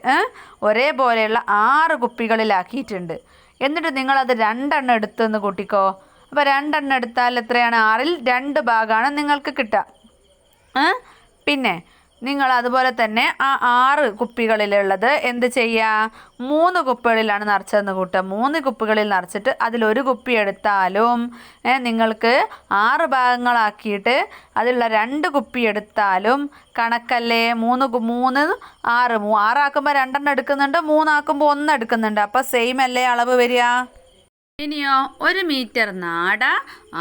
ഒരേപോലെയുള്ള 6 കുപ്പികളിലാക്കിയിട്ടുണ്ട്. എന്നിട്ട് നിങ്ങളത് 2 എണ്ണം എടുത്തെന്ന് കൂട്ടിക്കോ. അപ്പോൾ 2 എണ്ണം എടുത്താൽ എത്രയാണ്? 6ൽ 2 ഭാഗമാണ് നിങ്ങൾക്ക് കിട്ടുക. പിന്നെ നിങ്ങൾ അതുപോലെ തന്നെ ആ 6 കുപ്പികളിലുള്ളത് എന്ത് ചെയ്യുക? 3 കുപ്പികളിലാണ് നിറച്ചതെന്ന് കൂട്ടുക. 3 കുപ്പികളിൽ നിറച്ചിട്ട് അതിലൊരു കുപ്പി എടുത്താലും നിങ്ങൾക്ക് 6 ഭാഗങ്ങളാക്കിയിട്ട് അതിലുള്ള 2 കുപ്പി എടുത്താലും കണക്കല്ലേ? 3 6 ആക്കുമ്പോൾ 2 എണ്ണം എടുക്കുന്നുണ്ട്, 3 ആക്കുമ്പോൾ 1 എടുക്കുന്നുണ്ട്. അപ്പോൾ സെയിം അല്ലേ അളവ് വരിക? ഇനിയോ 1 മീറ്റർ നാട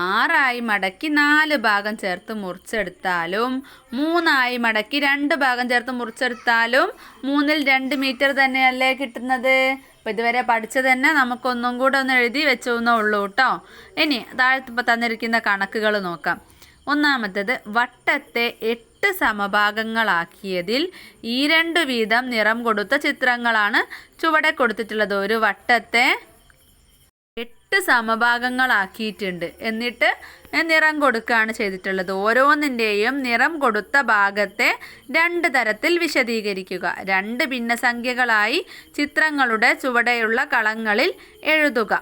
6 മടക്കി 4 ഭാഗം ചേർത്ത് മുറിച്ചെടുത്താലും 3 മടക്കി 2 ഭാഗം ചേർത്ത് മുറിച്ചെടുത്താലും 3/2 മീറ്റർ തന്നെയല്ലേ കിട്ടുന്നത്? അപ്പോൾ ഇതുവരെ പഠിച്ചത് തന്നെ നമുക്കൊന്നും കൂടെ ഒന്ന് എഴുതി വെച്ചോന്നേ ഉള്ളൂ കേട്ടോ. ഇനി താഴത്ത് തന്നിരിക്കുന്ന കണക്കുകൾ നോക്കാം. ഒന്നാമത്തേത് വട്ടത്തെ 8 സമഭാഗങ്ങളാക്കിയതിൽ 2 വീതം നിറം കൊടുത്ത ചിത്രങ്ങളാണ് ചുവടെ കൊടുത്തിട്ടുള്ളത്. ഒരു വട്ടത്തെ 8 സമഭാഗങ്ങളാക്കിയിട്ടുണ്ട്. എന്നിട്ട് നിറം കൊടുക്കുകയാണ് ചെയ്തിട്ടുള്ളത്. ഓരോന്നിൻ്റെയും നിറം കൊടുത്ത ഭാഗത്തെ 2 തരത്തിൽ വിശദീകരിക്കുക. 2 ഭിന്നസംഖ്യകളായി ചിത്രങ്ങളുടെ ചുവടെയുള്ള കളങ്ങളിൽ എഴുതുക.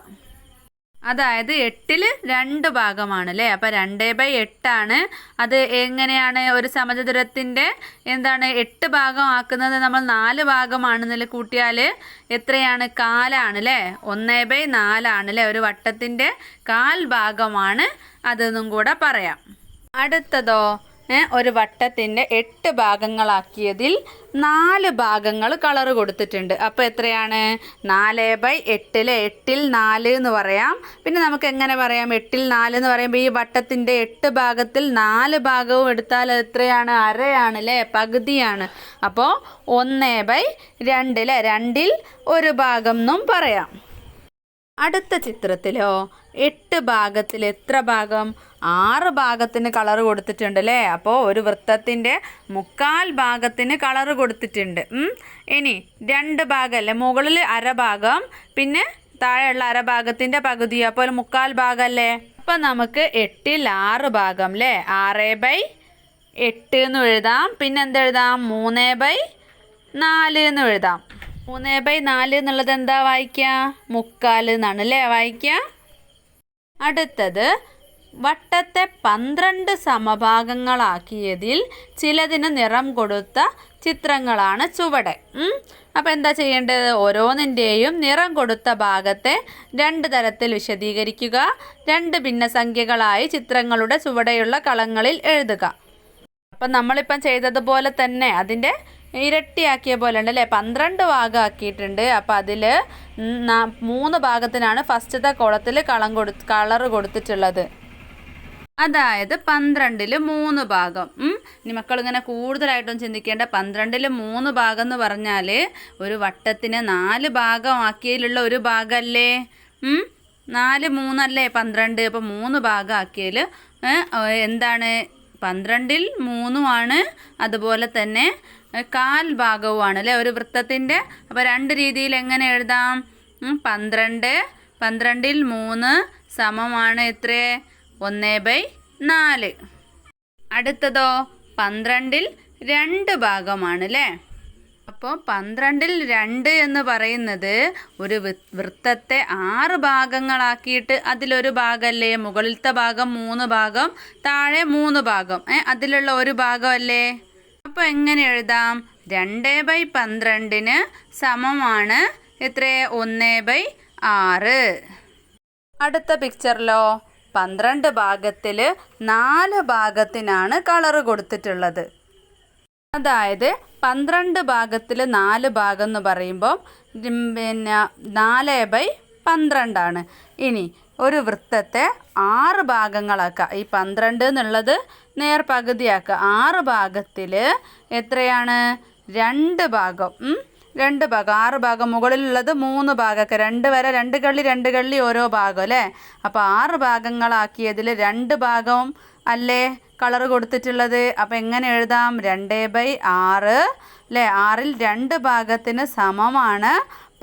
അതായത് 8ൽ 2 ഭാഗമാണ് അല്ലേ? അപ്പോൾ 2/8 ആണ്. അത് എങ്ങനെയാണ് ഒരു സമചതുരത്തിൻ്റെ 8 ഭാഗം ആക്കുന്നത്? നമ്മൾ 4 ഭാഗമാണെന്നല്ലേ കൂട്ടിയാൽ എത്രയാണ്? കാലാണ് അല്ലേ? 1/4 ആണ് അല്ലേ? ഒരു വട്ടത്തിൻ്റെ 1/4 ഭാഗമാണ് അതെന്നും കൂടെ പറയാം. അടുത്തതോ ഒരു വട്ടത്തിൻ്റെ 8 ഭാഗങ്ങളാക്കിയതിൽ 4 ഭാഗങ്ങൾ കളർ കൊടുത്തിട്ടുണ്ട്. അപ്പോൾ എത്രയാണ്? 4/8. 8ൽ 4 എന്ന് പറയാം. പിന്നെ നമുക്ക് എങ്ങനെ പറയാം? 8ൽ 4 എന്ന് പറയുമ്പോൾ ഈ വട്ടത്തിൻ്റെ 8 ഭാഗത്തിൽ 4 ഭാഗവും എടുത്താൽ എത്രയാണ്? അരയാണ് അല്ലേ, പകുതിയാണ്. അപ്പോൾ 1/2 അല്ലേ, 2ൽ 1 ഭാഗം എന്നും പറയാം. അടുത്ത ചിത്രത്തിലോ 8 ഭാഗത്തിൽ എത്ര ഭാഗം? 6 ഭാഗത്തിന് കളർ കൊടുത്തിട്ടുണ്ട് അല്ലേ. അപ്പോൾ ഒരു വൃത്തത്തിൻ്റെ 1/4 ഭാഗത്തിന് കളർ കൊടുത്തിട്ടുണ്ട്. ഇനി 2 ഭാഗമല്ലേ, മുകളിൽ അരഭാഗം പിന്നെ താഴെയുള്ള അരഭാഗത്തിൻ്റെ പകുതി, അപ്പോൾ 1/4 ഭാഗമല്ലേ. അപ്പം നമുക്ക് 8ൽ 6 ഭാഗം അല്ലേ, 6/8 എന്ന് എഴുതാം. പിന്നെ എന്തെഴുതാം? 3/4 എന്ന് എഴുതാം. 3/4 എന്നുള്ളത് എന്താ വായിക്കുക? 1/4 എന്നാണ് അല്ലേ വായിക്കുക. അടുത്തത് വട്ടത്തെ 12 സമഭാഗങ്ങളാക്കിയതിൽ ചിലതിന് നിറം കൊടുത്ത ചിത്രങ്ങളാണ് ചുവടെ. അപ്പോൾ എന്താ ചെയ്യേണ്ടത്? ഓരോന്നിൻ്റെയും നിറം കൊടുത്ത ഭാഗത്തെ 2 തരത്തിൽ വിശദീകരിക്കുക. 2 ഭിന്നസംഖ്യകളായി ചിത്രങ്ങളുടെ ചുവടെയുള്ള കളങ്ങളിൽ എഴുതുക. അപ്പം നമ്മളിപ്പം ചെയ്തതുപോലെ തന്നെ അതിൻ്റെ ഇരട്ടിയാക്കിയ പോലെ ഉണ്ട് അല്ലേ. 12 ഭാഗമാക്കിയിട്ടുണ്ട്. അപ്പോൾ അതിൽ 3 ഭാഗത്തിനാണ് ഫസ്റ്റത്തെ കോളത്തിൽ കളർ കൊടുത്തിട്ടുള്ളത്. അതായത് 12ൽ 3 ഭാഗം. ഇനി മക്കളിങ്ങനെ കൂടുതലായിട്ടും ചിന്തിക്കേണ്ട. 12ൽ 3 ഭാഗം എന്ന് പറഞ്ഞാൽ ഒരു വട്ടത്തിന് 4 ഭാഗമാക്കിയതിലുള്ള ഒരു ഭാഗമല്ലേ. 4 3 അല്ലേ 12. അപ്പോൾ 3 ഭാഗമാക്കിയതിൽ എന്താണ്? 12ൽ 3 അതുപോലെ തന്നെ 1/4 ഭാഗവുമാണ് അല്ലേ ഒരു വൃത്തത്തിൻ്റെ. അപ്പോൾ 2 രീതിയിൽ എങ്ങനെ എഴുതാം? 12ൽ 3 സമമാണ് എത്ര? 1/4. അടുത്തതോ 12ൽ 2 ഭാഗമാണ് അല്ലേ. അപ്പോൾ 12ൽ 2 എന്ന് പറയുന്നത് ഒരു വൃത്തത്തെ 6 ഭാഗങ്ങളാക്കിയിട്ട് അതിലൊരു ഭാഗമല്ലേ. മുകളിലത്തെ ഭാഗം 3 ഭാഗം, താഴെ 3 ഭാഗം, അതിലുള്ള ഒരു ഭാഗമല്ലേ. അപ്പോൾ എങ്ങനെ എഴുതാം? 2/12 സമമാണ് എത്ര? 1/6. അടുത്ത പിക്ചറിലോ 12 ഭാഗത്തിൽ 4 ഭാഗത്തിനാണ് കളർ കൊടുത്തിട്ടുള്ളത്. അതായത് 12 ഭാഗത്തിൽ 4 ഭാഗം എന്ന് പറയുമ്പോൾ പിന്നെ 4/12 ആണ്. ഇനി ഒരു വൃത്തത്തെ 6 ഭാഗങ്ങളാക്കുക. ഈ 12 എന്നുള്ളത് നേർപകുതിയാക്കുക. 6 ഭാഗത്തിൽ എത്രയാണ്? 2 ഭാഗം. 2 ഭാഗം. 6 ഭാഗം മുകളിലുള്ളത് 3 ഭാഗമൊക്കെ. 2 വരെ 2 കള്ളി 2 കള്ളി ഓരോ ഭാഗം അല്ലേ. അപ്പോൾ 6 ഭാഗങ്ങളാക്കിയതിൽ 2 ഭാഗം അല്ലേ കളർ കൊടുത്തിട്ടുള്ളത്. അപ്പോൾ എങ്ങനെ എഴുതാം? 2/6 അല്ലേ. 6ൽ 2 ഭാഗത്തിന് സമമാണ്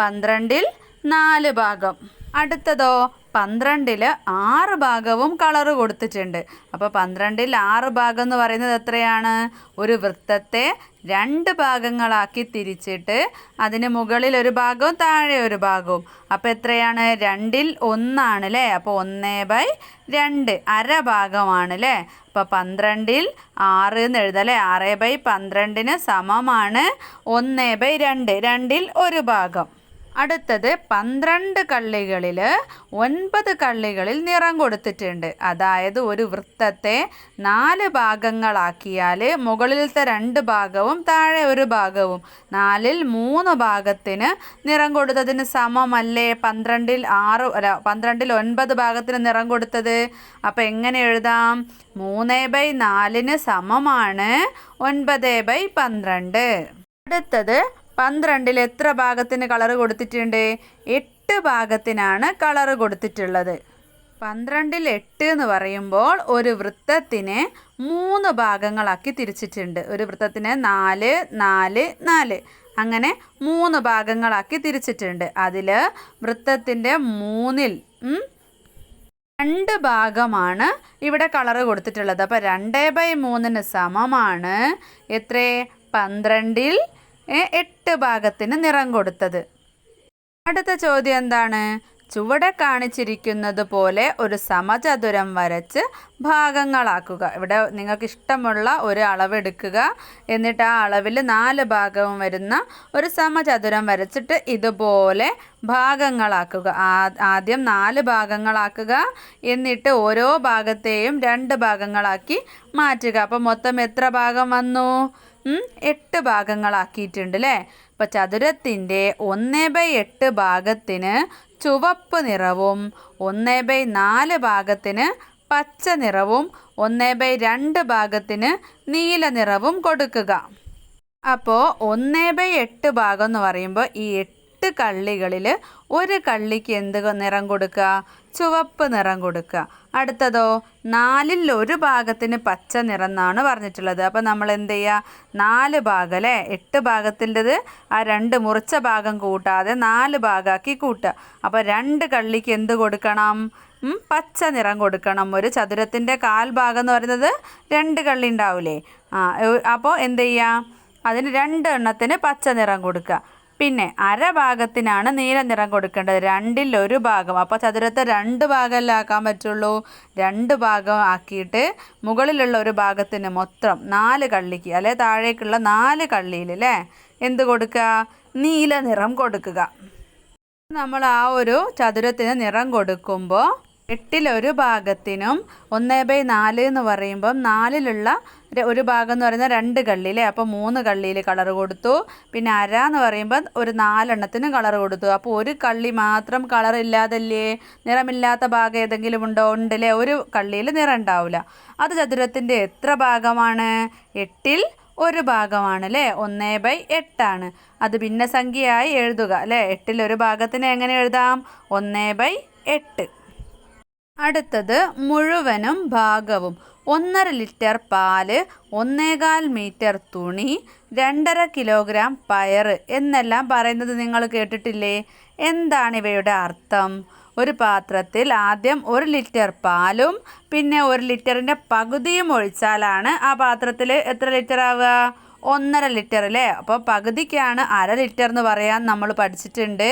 12ൽ 4 ഭാഗം. അടുത്തതോ 12ൽ 6 ഭാഗവും കളർ കൊടുത്തിട്ടുണ്ട്. അപ്പോൾ 12ൽ 6 ഭാഗം എന്ന് പറയുന്നത് എത്രയാണ്? ഒരു വൃത്തത്തെ 2 ഭാഗങ്ങളാക്കി തിരിച്ചിട്ട് അതിന് മുകളിൽ ഒരു ഭാഗവും താഴെ ഒരു ഭാഗവും. അപ്പോൾ എത്രയാണ്? 2ൽ 1 അല്ലേ. അപ്പോൾ 1/2 അര ഭാഗമാണ് അല്ലേ. അപ്പോൾ 12ൽ 6 എന്ന് എഴുതാം അല്ലേ. 6/12 സമമാണ് 1/2. 2ൽ ഒരു ഭാഗം. അടുത്തത് 12 കള്ളികളിൽ 9 കള്ളികളിൽ നിറം കൊടുത്തിട്ടുണ്ട്. അതായത് ഒരു വൃത്തത്തെ 4 ഭാഗങ്ങളാക്കിയാൽ മുകളിലത്തെ 2 ഭാഗവും താഴെ ഒരു ഭാഗവും 4ൽ 3 ഭാഗത്തിന് നിറം കൊടുത്തതിന് സമമല്ലേ 12ൽ 9 ഭാഗത്തിന് നിറം കൊടുത്തത്. അപ്പോൾ എങ്ങനെ എഴുതാം? 3/4 സമമാണ് 9/12. അടുത്തത് 12ൽ എത്ര ഭാഗത്തിന് കളർ കൊടുത്തിട്ടുണ്ട്? 8 ഭാഗത്തിനാണ് കളർ കൊടുത്തിട്ടുള്ളത്. 12ൽ 8 എന്ന് പറയുമ്പോൾ ഒരു വൃത്തത്തിനെ 3 ഭാഗങ്ങളാക്കി തിരിച്ചിട്ടുണ്ട്. ഒരു വൃത്തത്തിനെ 4 4 4 അങ്ങനെ 3 ഭാഗങ്ങളാക്കി തിരിച്ചിട്ടുണ്ട്. അതിൽ വൃത്തത്തിൻ്റെ 3ൽ 2 ഭാഗമാണ് ഇവിടെ കളർ കൊടുത്തിട്ടുള്ളത്. അപ്പോൾ 2/3 സമമാണ് എത്ര? 12ൽ 8 ഭാഗത്തിന് നിറം കൊടുത്തത്. അടുത്ത ചോദ്യം എന്താണ്? ചുവടെ കാണിച്ചിരിക്കുന്നത് പോലെ ഒരു സമചതുരം വരച്ച് ഭാഗങ്ങളാക്കുക. ഇവിടെ നിങ്ങൾക്ക് ഇഷ്ടമുള്ള ഒരു അളവ് എടുക്കുക. എന്നിട്ട് ആ അളവിൽ 4 ഭാഗവും വരുന്ന ഒരു സമചതുരം വരച്ചിട്ട് ഇതുപോലെ ഭാഗങ്ങളാക്കുക. ആദ്യം 4 ഭാഗങ്ങളാക്കുക. എന്നിട്ട് ഓരോ ഭാഗത്തെയും 2 ഭാഗങ്ങളാക്കി മാറ്റുക. അപ്പോൾ മൊത്തം എത്ര ഭാഗം വന്നു? 8 ഭാഗങ്ങളാക്കിയിട്ടുണ്ട് അല്ലേ? അപ്പോൾ ചതുരത്തിൻ്റെ 1/8 ഭാഗത്തിന് ചുവപ്പ് നിറവും 1/4 ഭാഗത്തിന് പച്ച നിറവും 1/2 ഭാഗത്തിന് നീല നിറവും കൊടുക്കുക. അപ്പോൾ 1/8 ഭാഗം എന്ന് പറയുമ്പോൾ ഈ 8 കള്ളികളിൽ ഒരു കള്ളിക്ക് എന്ത് നിറം കൊടുക്കുക? ചുവപ്പ് നിറം കൊടുക്കുക. അടുത്തതോ 4/1 ഭാഗത്തിന് പച്ച നിറം എന്നാണ് പറഞ്ഞിട്ടുള്ളത്. അപ്പോൾ നമ്മൾ എന്ത് ചെയ്യുക? 4 ഭാഗം അല്ലേ? 8 ഭാഗത്തിൻ്റെത് ആ 2 മുറിച്ച ഭാഗം കൂട്ടാതെ 4 ഭാഗമാക്കി കൂട്ടുക. അപ്പോൾ 2 കള്ളിക്ക് എന്ത് കൊടുക്കണം? പച്ച നിറം കൊടുക്കണം. ഒരു ചതുരത്തിൻ്റെ 1/4 ഭാഗം എന്ന് പറയുന്നത് 2 കള്ളി ഉണ്ടാവില്ലേ? അപ്പോൾ എന്ത് ചെയ്യുക? അതിന് 2 എണ്ണത്തിന് പച്ച നിറം കൊടുക്കുക. പിന്നെ അരഭാഗത്തിനാണ് നീല നിറം കൊടുക്കേണ്ടത്. 2/1 ഭാഗം. അപ്പോൾ ചതുരത്തെ 2 ഭാഗമല്ലേ ആക്കാൻ പറ്റുള്ളൂ. 2 ഭാഗം ആക്കിയിട്ട് മുകളിലുള്ള ഒരു ഭാഗത്തിന് മൊത്തം 4 കള്ളിക്ക് അല്ലെ താഴേക്കുള്ള 4 കള്ളിയിൽ അല്ലേ എന്ത് കൊടുക്കുക? നീല നിറം കൊടുക്കുക. നമ്മൾ ആ ഒരു ചതുരത്തിന് നിറം കൊടുക്കുമ്പോൾ 8/1 ഭാഗത്തിനും 1/4 എന്ന് പറയുമ്പം 4-ലുള്ള ഒരു ഭാഗം എന്ന് പറയുന്നത് 2 കള്ളി അല്ലേ? അപ്പോൾ 3 കള്ളിയിൽ കളർ കൊടുത്തു. പിന്നെ അര എന്ന് പറയുമ്പോൾ ഒരു 4 എണ്ണത്തിനും കളർ കൊടുത്തു. അപ്പോൾ ഒരു കള്ളി മാത്രം കളർ ഇല്ലാതല്ലേ? നിറമില്ലാത്ത ഭാഗം ഏതെങ്കിലും ഉണ്ടോ? ഉണ്ടല്ലേ? ഒരു കള്ളിയിൽ നിറം ഉണ്ടാവില്ല. അത് ചതുരത്തിൻ്റെ എത്ര ഭാഗമാണ്? 8/1 ഭാഗമാണ് അല്ലേ? 1/8 ആണ്. അത് ഭിന്നസംഖ്യയായി എഴുതുക അല്ലേ? 8/1 ഭാഗത്തിന് എങ്ങനെ എഴുതാം? 1/8. അടുത്തത് മുഴുവനും ഭാഗവും. 1.5 ലിറ്റർ പാല്, 1.25 മീറ്റർ തുണി, 2.5 കിലോഗ്രാം പയർ എന്നെല്ലാം പറയുന്നത് നിങ്ങൾ കേട്ടിട്ടില്ലേ? എന്താണ് ഇവയുടെ അർത്ഥം? ഒരു പാത്രത്തിൽ ആദ്യം 1 ലിറ്റർ പാലും പിന്നെ 1 ലിറ്ററിൻ്റെ പകുതിയും ഒഴിച്ചാലാണ് ആ പാത്രത്തിൽ എത്ര ലിറ്റർ ആവുക? 1.5 ലിറ്റർ അല്ലേ? അപ്പോൾ പകുതിക്കാണ് 1/2 ലിറ്റർ എന്ന് പറയാൻ നമ്മൾ പഠിച്ചിട്ടുണ്ട്.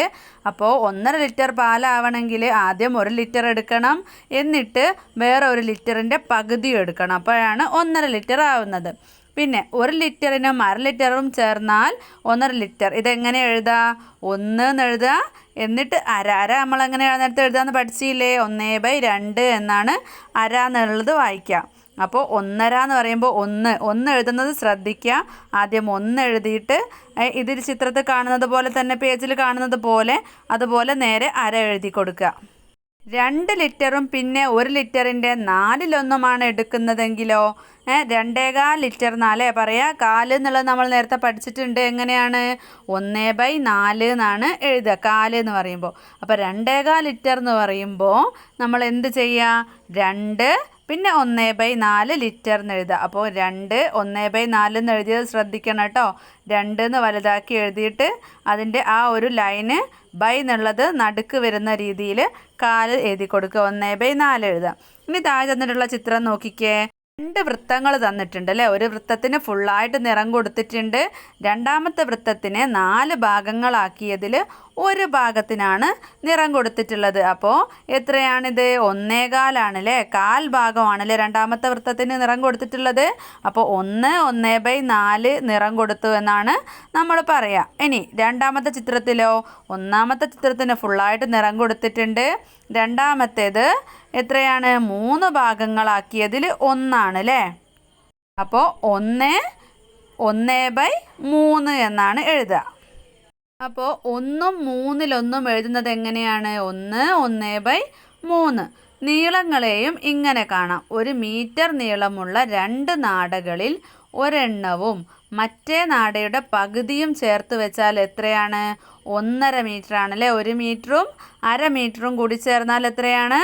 അപ്പോൾ 1.5 ലിറ്റർ പാലാവണമെങ്കിൽ ആദ്യം 1 ലിറ്റർ എടുക്കണം. എന്നിട്ട് വേറെ 1 ലിറ്ററിൻ്റെ പകുതിയും എടുക്കണം. അപ്പോഴാണ് 1.5 ലിറ്റർ ആവുന്നത്. പിന്നെ 1 ലിറ്ററിനും 1/2 ലിറ്ററും ചേർന്നാൽ 1.5 ലിറ്റർ. ഇതെങ്ങനെ എഴുതാം? 1 എന്ന് എഴുതുക. എന്നിട്ട് അര നമ്മളെങ്ങനെ നേരത്തെ എഴുതാമെന്ന് പഠിച്ചില്ലേ? 1/2 എന്നാണ് അര എന്നുള്ളത് വായിക്കാം. അപ്പോൾ 1.5 എന്ന് പറയുമ്പോൾ 1 എഴുതുന്നത് ശ്രദ്ധിക്കുക. ആദ്യം 1 എഴുതിയിട്ട് ഇതിൽ ചിത്രത്തിൽ കാണുന്നത് പോലെ തന്നെ പേജിൽ കാണുന്നത് പോലെ അതുപോലെ നേരെ അര എഴുതി കൊടുക്കുക. 2 ലിറ്ററും പിന്നെ 1 ലിറ്ററിൻ്റെ 4/1 എടുക്കുന്നതെങ്കിലോ 2.25 ലിറ്റർ എന്നല്ലേ പറയാ? 4 എന്നുള്ളത് നമ്മൾ നേരത്തെ പഠിച്ചിട്ടുണ്ട്. എങ്ങനെയാണ്? 1/4 എന്നാണ് എഴുതുക 4 എന്ന് പറയുമ്പോൾ. അപ്പോൾ 2.25 ലിറ്റർ എന്ന് പറയുമ്പോൾ നമ്മൾ എന്ത് ചെയ്യുക? 2 പിന്നെ 1/4 ലിറ്റർ എന്ന് എഴുതുക. അപ്പോൾ 2 1/4 എന്ന് എഴുതിയത് ശ്രദ്ധിക്കണം കേട്ടോ. 2 എന്ന് വലുതാക്കി എഴുതിയിട്ട് അതിൻ്റെ ആ ഒരു ലൈന് ബൈ എന്നുള്ളത് നടുക്ക് വരുന്ന രീതിയിൽ 4 എഴുതി കൊടുക്കുക. 1/4 എഴുതുക. ഇനി താഴെ തന്നിട്ടുള്ള ചിത്രം നോക്കിക്കേ. 2 വൃത്തങ്ങൾ തന്നിട്ടുണ്ട് അല്ലേ? ഒരു വൃത്തത്തിന് ഫുള്ളായിട്ട് നിറം കൊടുത്തിട്ടുണ്ട്. രണ്ടാമത്തെ വൃത്തത്തിനെ 4 ഭാഗങ്ങളാക്കിയതിൽ ഒരു ഭാഗത്തിനാണ് നിറം കൊടുത്തിട്ടുള്ളത്. അപ്പോൾ എത്രയാണിത്? 1.25 ആണല്ലേ? 1/4 ഭാഗമാണല്ലേ രണ്ടാമത്തെ വൃത്തത്തിന് നിറം കൊടുത്തിട്ടുള്ളത്. അപ്പോൾ 1/4 നിറം കൊടുത്തു എന്നാണ് നമ്മൾ പറയുക. ഇനി രണ്ടാമത്തെ ചിത്രത്തിലോ? ഒന്നാമത്തെ ചിത്രത്തിന് ഫുള്ളായിട്ട് നിറം കൊടുത്തിട്ടുണ്ട്. രണ്ടാമത്തേത് എത്രയാണ്? 3 ഭാഗങ്ങളാക്കിയതിൽ 1 ആണ് അല്ലേ? അപ്പോൾ 1/3 എന്നാണ് എഴുതുക. അപ്പോൾ 1ഉം 3-1 എഴുതുന്നത് എങ്ങനെയാണ്? 1/3. നീളങ്ങളെയും ഇങ്ങനെ കാണാം. 1 മീറ്റർ നീളമുള്ള 2 നാടകളിൽ ഒരെണ്ണവും മറ്റേ നാടയുടെ പകുതിയും ചേർത്ത് വെച്ചാൽ എത്രയാണ്? 1.5 മീറ്റർ ആണല്ലേ? 1 മീറ്ററും 1/2 മീറ്ററും കൂടി ചേർന്നാൽ എത്രയാണ്?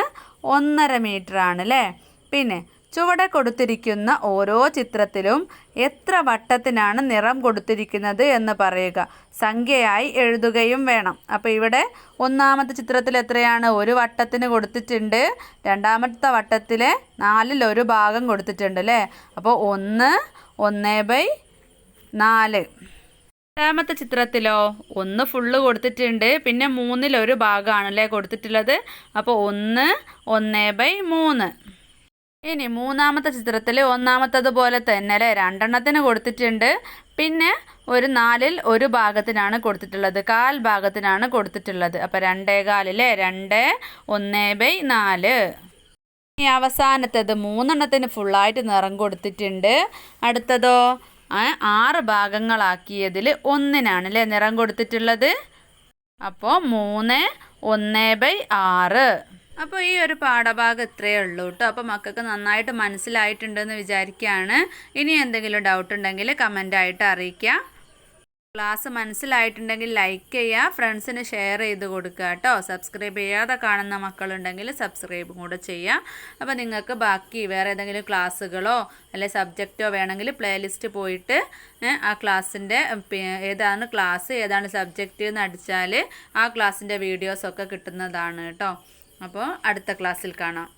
1.5 മീറ്റർ ആണല്ലേ? പിന്നെ ചുവടെ കൊടുത്തിരിക്കുന്ന ഓരോ ചിത്രത്തിലും എത്ര വട്ടത്തിനാണ് നിറം കൊടുത്തിരിക്കുന്നത് എന്ന് പറയുക. സംഖ്യയായി എഴുതുകയും വേണം. അപ്പോൾ ഇവിടെ ഒന്നാമത്തെ ചിത്രത്തിൽ എത്രയാണ്? 1 വട്ടത്തിന് കൊടുത്തിട്ടുണ്ട്. രണ്ടാമത്തെ വട്ടത്തിലെ 4/1 ഭാഗം കൊടുത്തിട്ടുണ്ട് അല്ലേ? അപ്പോൾ 1 1/4. രണ്ടാമത്തെ ചിത്രത്തിലോ 1 ഫുള്ള് കൊടുത്തിട്ടുണ്ട്, പിന്നെ 1/3 ഭാഗമാണല്ലേ കൊടുത്തിട്ടുള്ളത്. അപ്പോൾ 1 1/3. ഇനി മൂന്നാമത്തെ ചിത്രത്തിൽ ഒന്നാമത്തതുപോലെ തന്നെ അല്ലേ 2 എണ്ണത്തിന് കൊടുത്തിട്ടുണ്ട്, പിന്നെ ഒരു 1/4 ഭാഗത്തിനാണ് കൊടുത്തിട്ടുള്ളത്, 1/4 ഭാഗത്തിനാണ് കൊടുത്തിട്ടുള്ളത്. അപ്പോൾ 2/4 അല്ലേ 2 1/4. ഇനി അവസാനത്തേത് 3 എണ്ണത്തിന് ഫുള്ളായിട്ട് നിറം കൊടുത്തിട്ടുണ്ട്. അടുത്തതോ 6 ഭാഗങ്ങളാക്കിയതിൽ 1-നാണ് അല്ലേ നിറം കൊടുത്തിട്ടുള്ളത്. അപ്പോൾ 3 1/6. അപ്പോൾ ഈ ഒരു പാഠഭാഗം ഇത്രയേ ഉള്ളൂ കേട്ടോ. അപ്പോൾ മക്കൾക്ക് നന്നായിട്ട് മനസ്സിലായിട്ടുണ്ടെന്ന് വിചാരിക്കുകയാണ്. ഇനി എന്തെങ്കിലും ഡൗട്ട് ഉണ്ടെങ്കിൽ കമൻ്റായിട്ട് അറിയിക്കുക. ക്ലാസ് മനസ്സിലായിട്ടുണ്ടെങ്കിൽ ലൈക്ക് ചെയ്യുക, ഫ്രണ്ട്സിന് ഷെയർ ചെയ്ത് കൊടുക്കുക കേട്ടോ. സബ്സ്ക്രൈബ് ചെയ്യാതെ കാണുന്ന മക്കളുണ്ടെങ്കിൽ സബ്സ്ക്രൈബും കൂടെ ചെയ്യുക. അപ്പോൾ നിങ്ങൾക്ക് ബാക്കി വേറെ ഏതെങ്കിലും ക്ലാസ്സുകളോ അല്ലെങ്കിൽ സബ്ജക്റ്റോ വേണമെങ്കിൽ പ്ലേലിസ്റ്റ് പോയിട്ട് ആ ക്ലാസ്സിൻ്റെ ഏതാണ് ക്ലാസ് ഏതാണ് സബ്ജക്റ്റ് എന്ന് അടിച്ചാൽ ആ ക്ലാസ്സിൻ്റെ വീഡിയോസൊക്കെ കിട്ടുന്നതാണ് കേട്ടോ. അപ്പോൾ അടുത്ത ക്ലാസ്സിൽ കാണാം.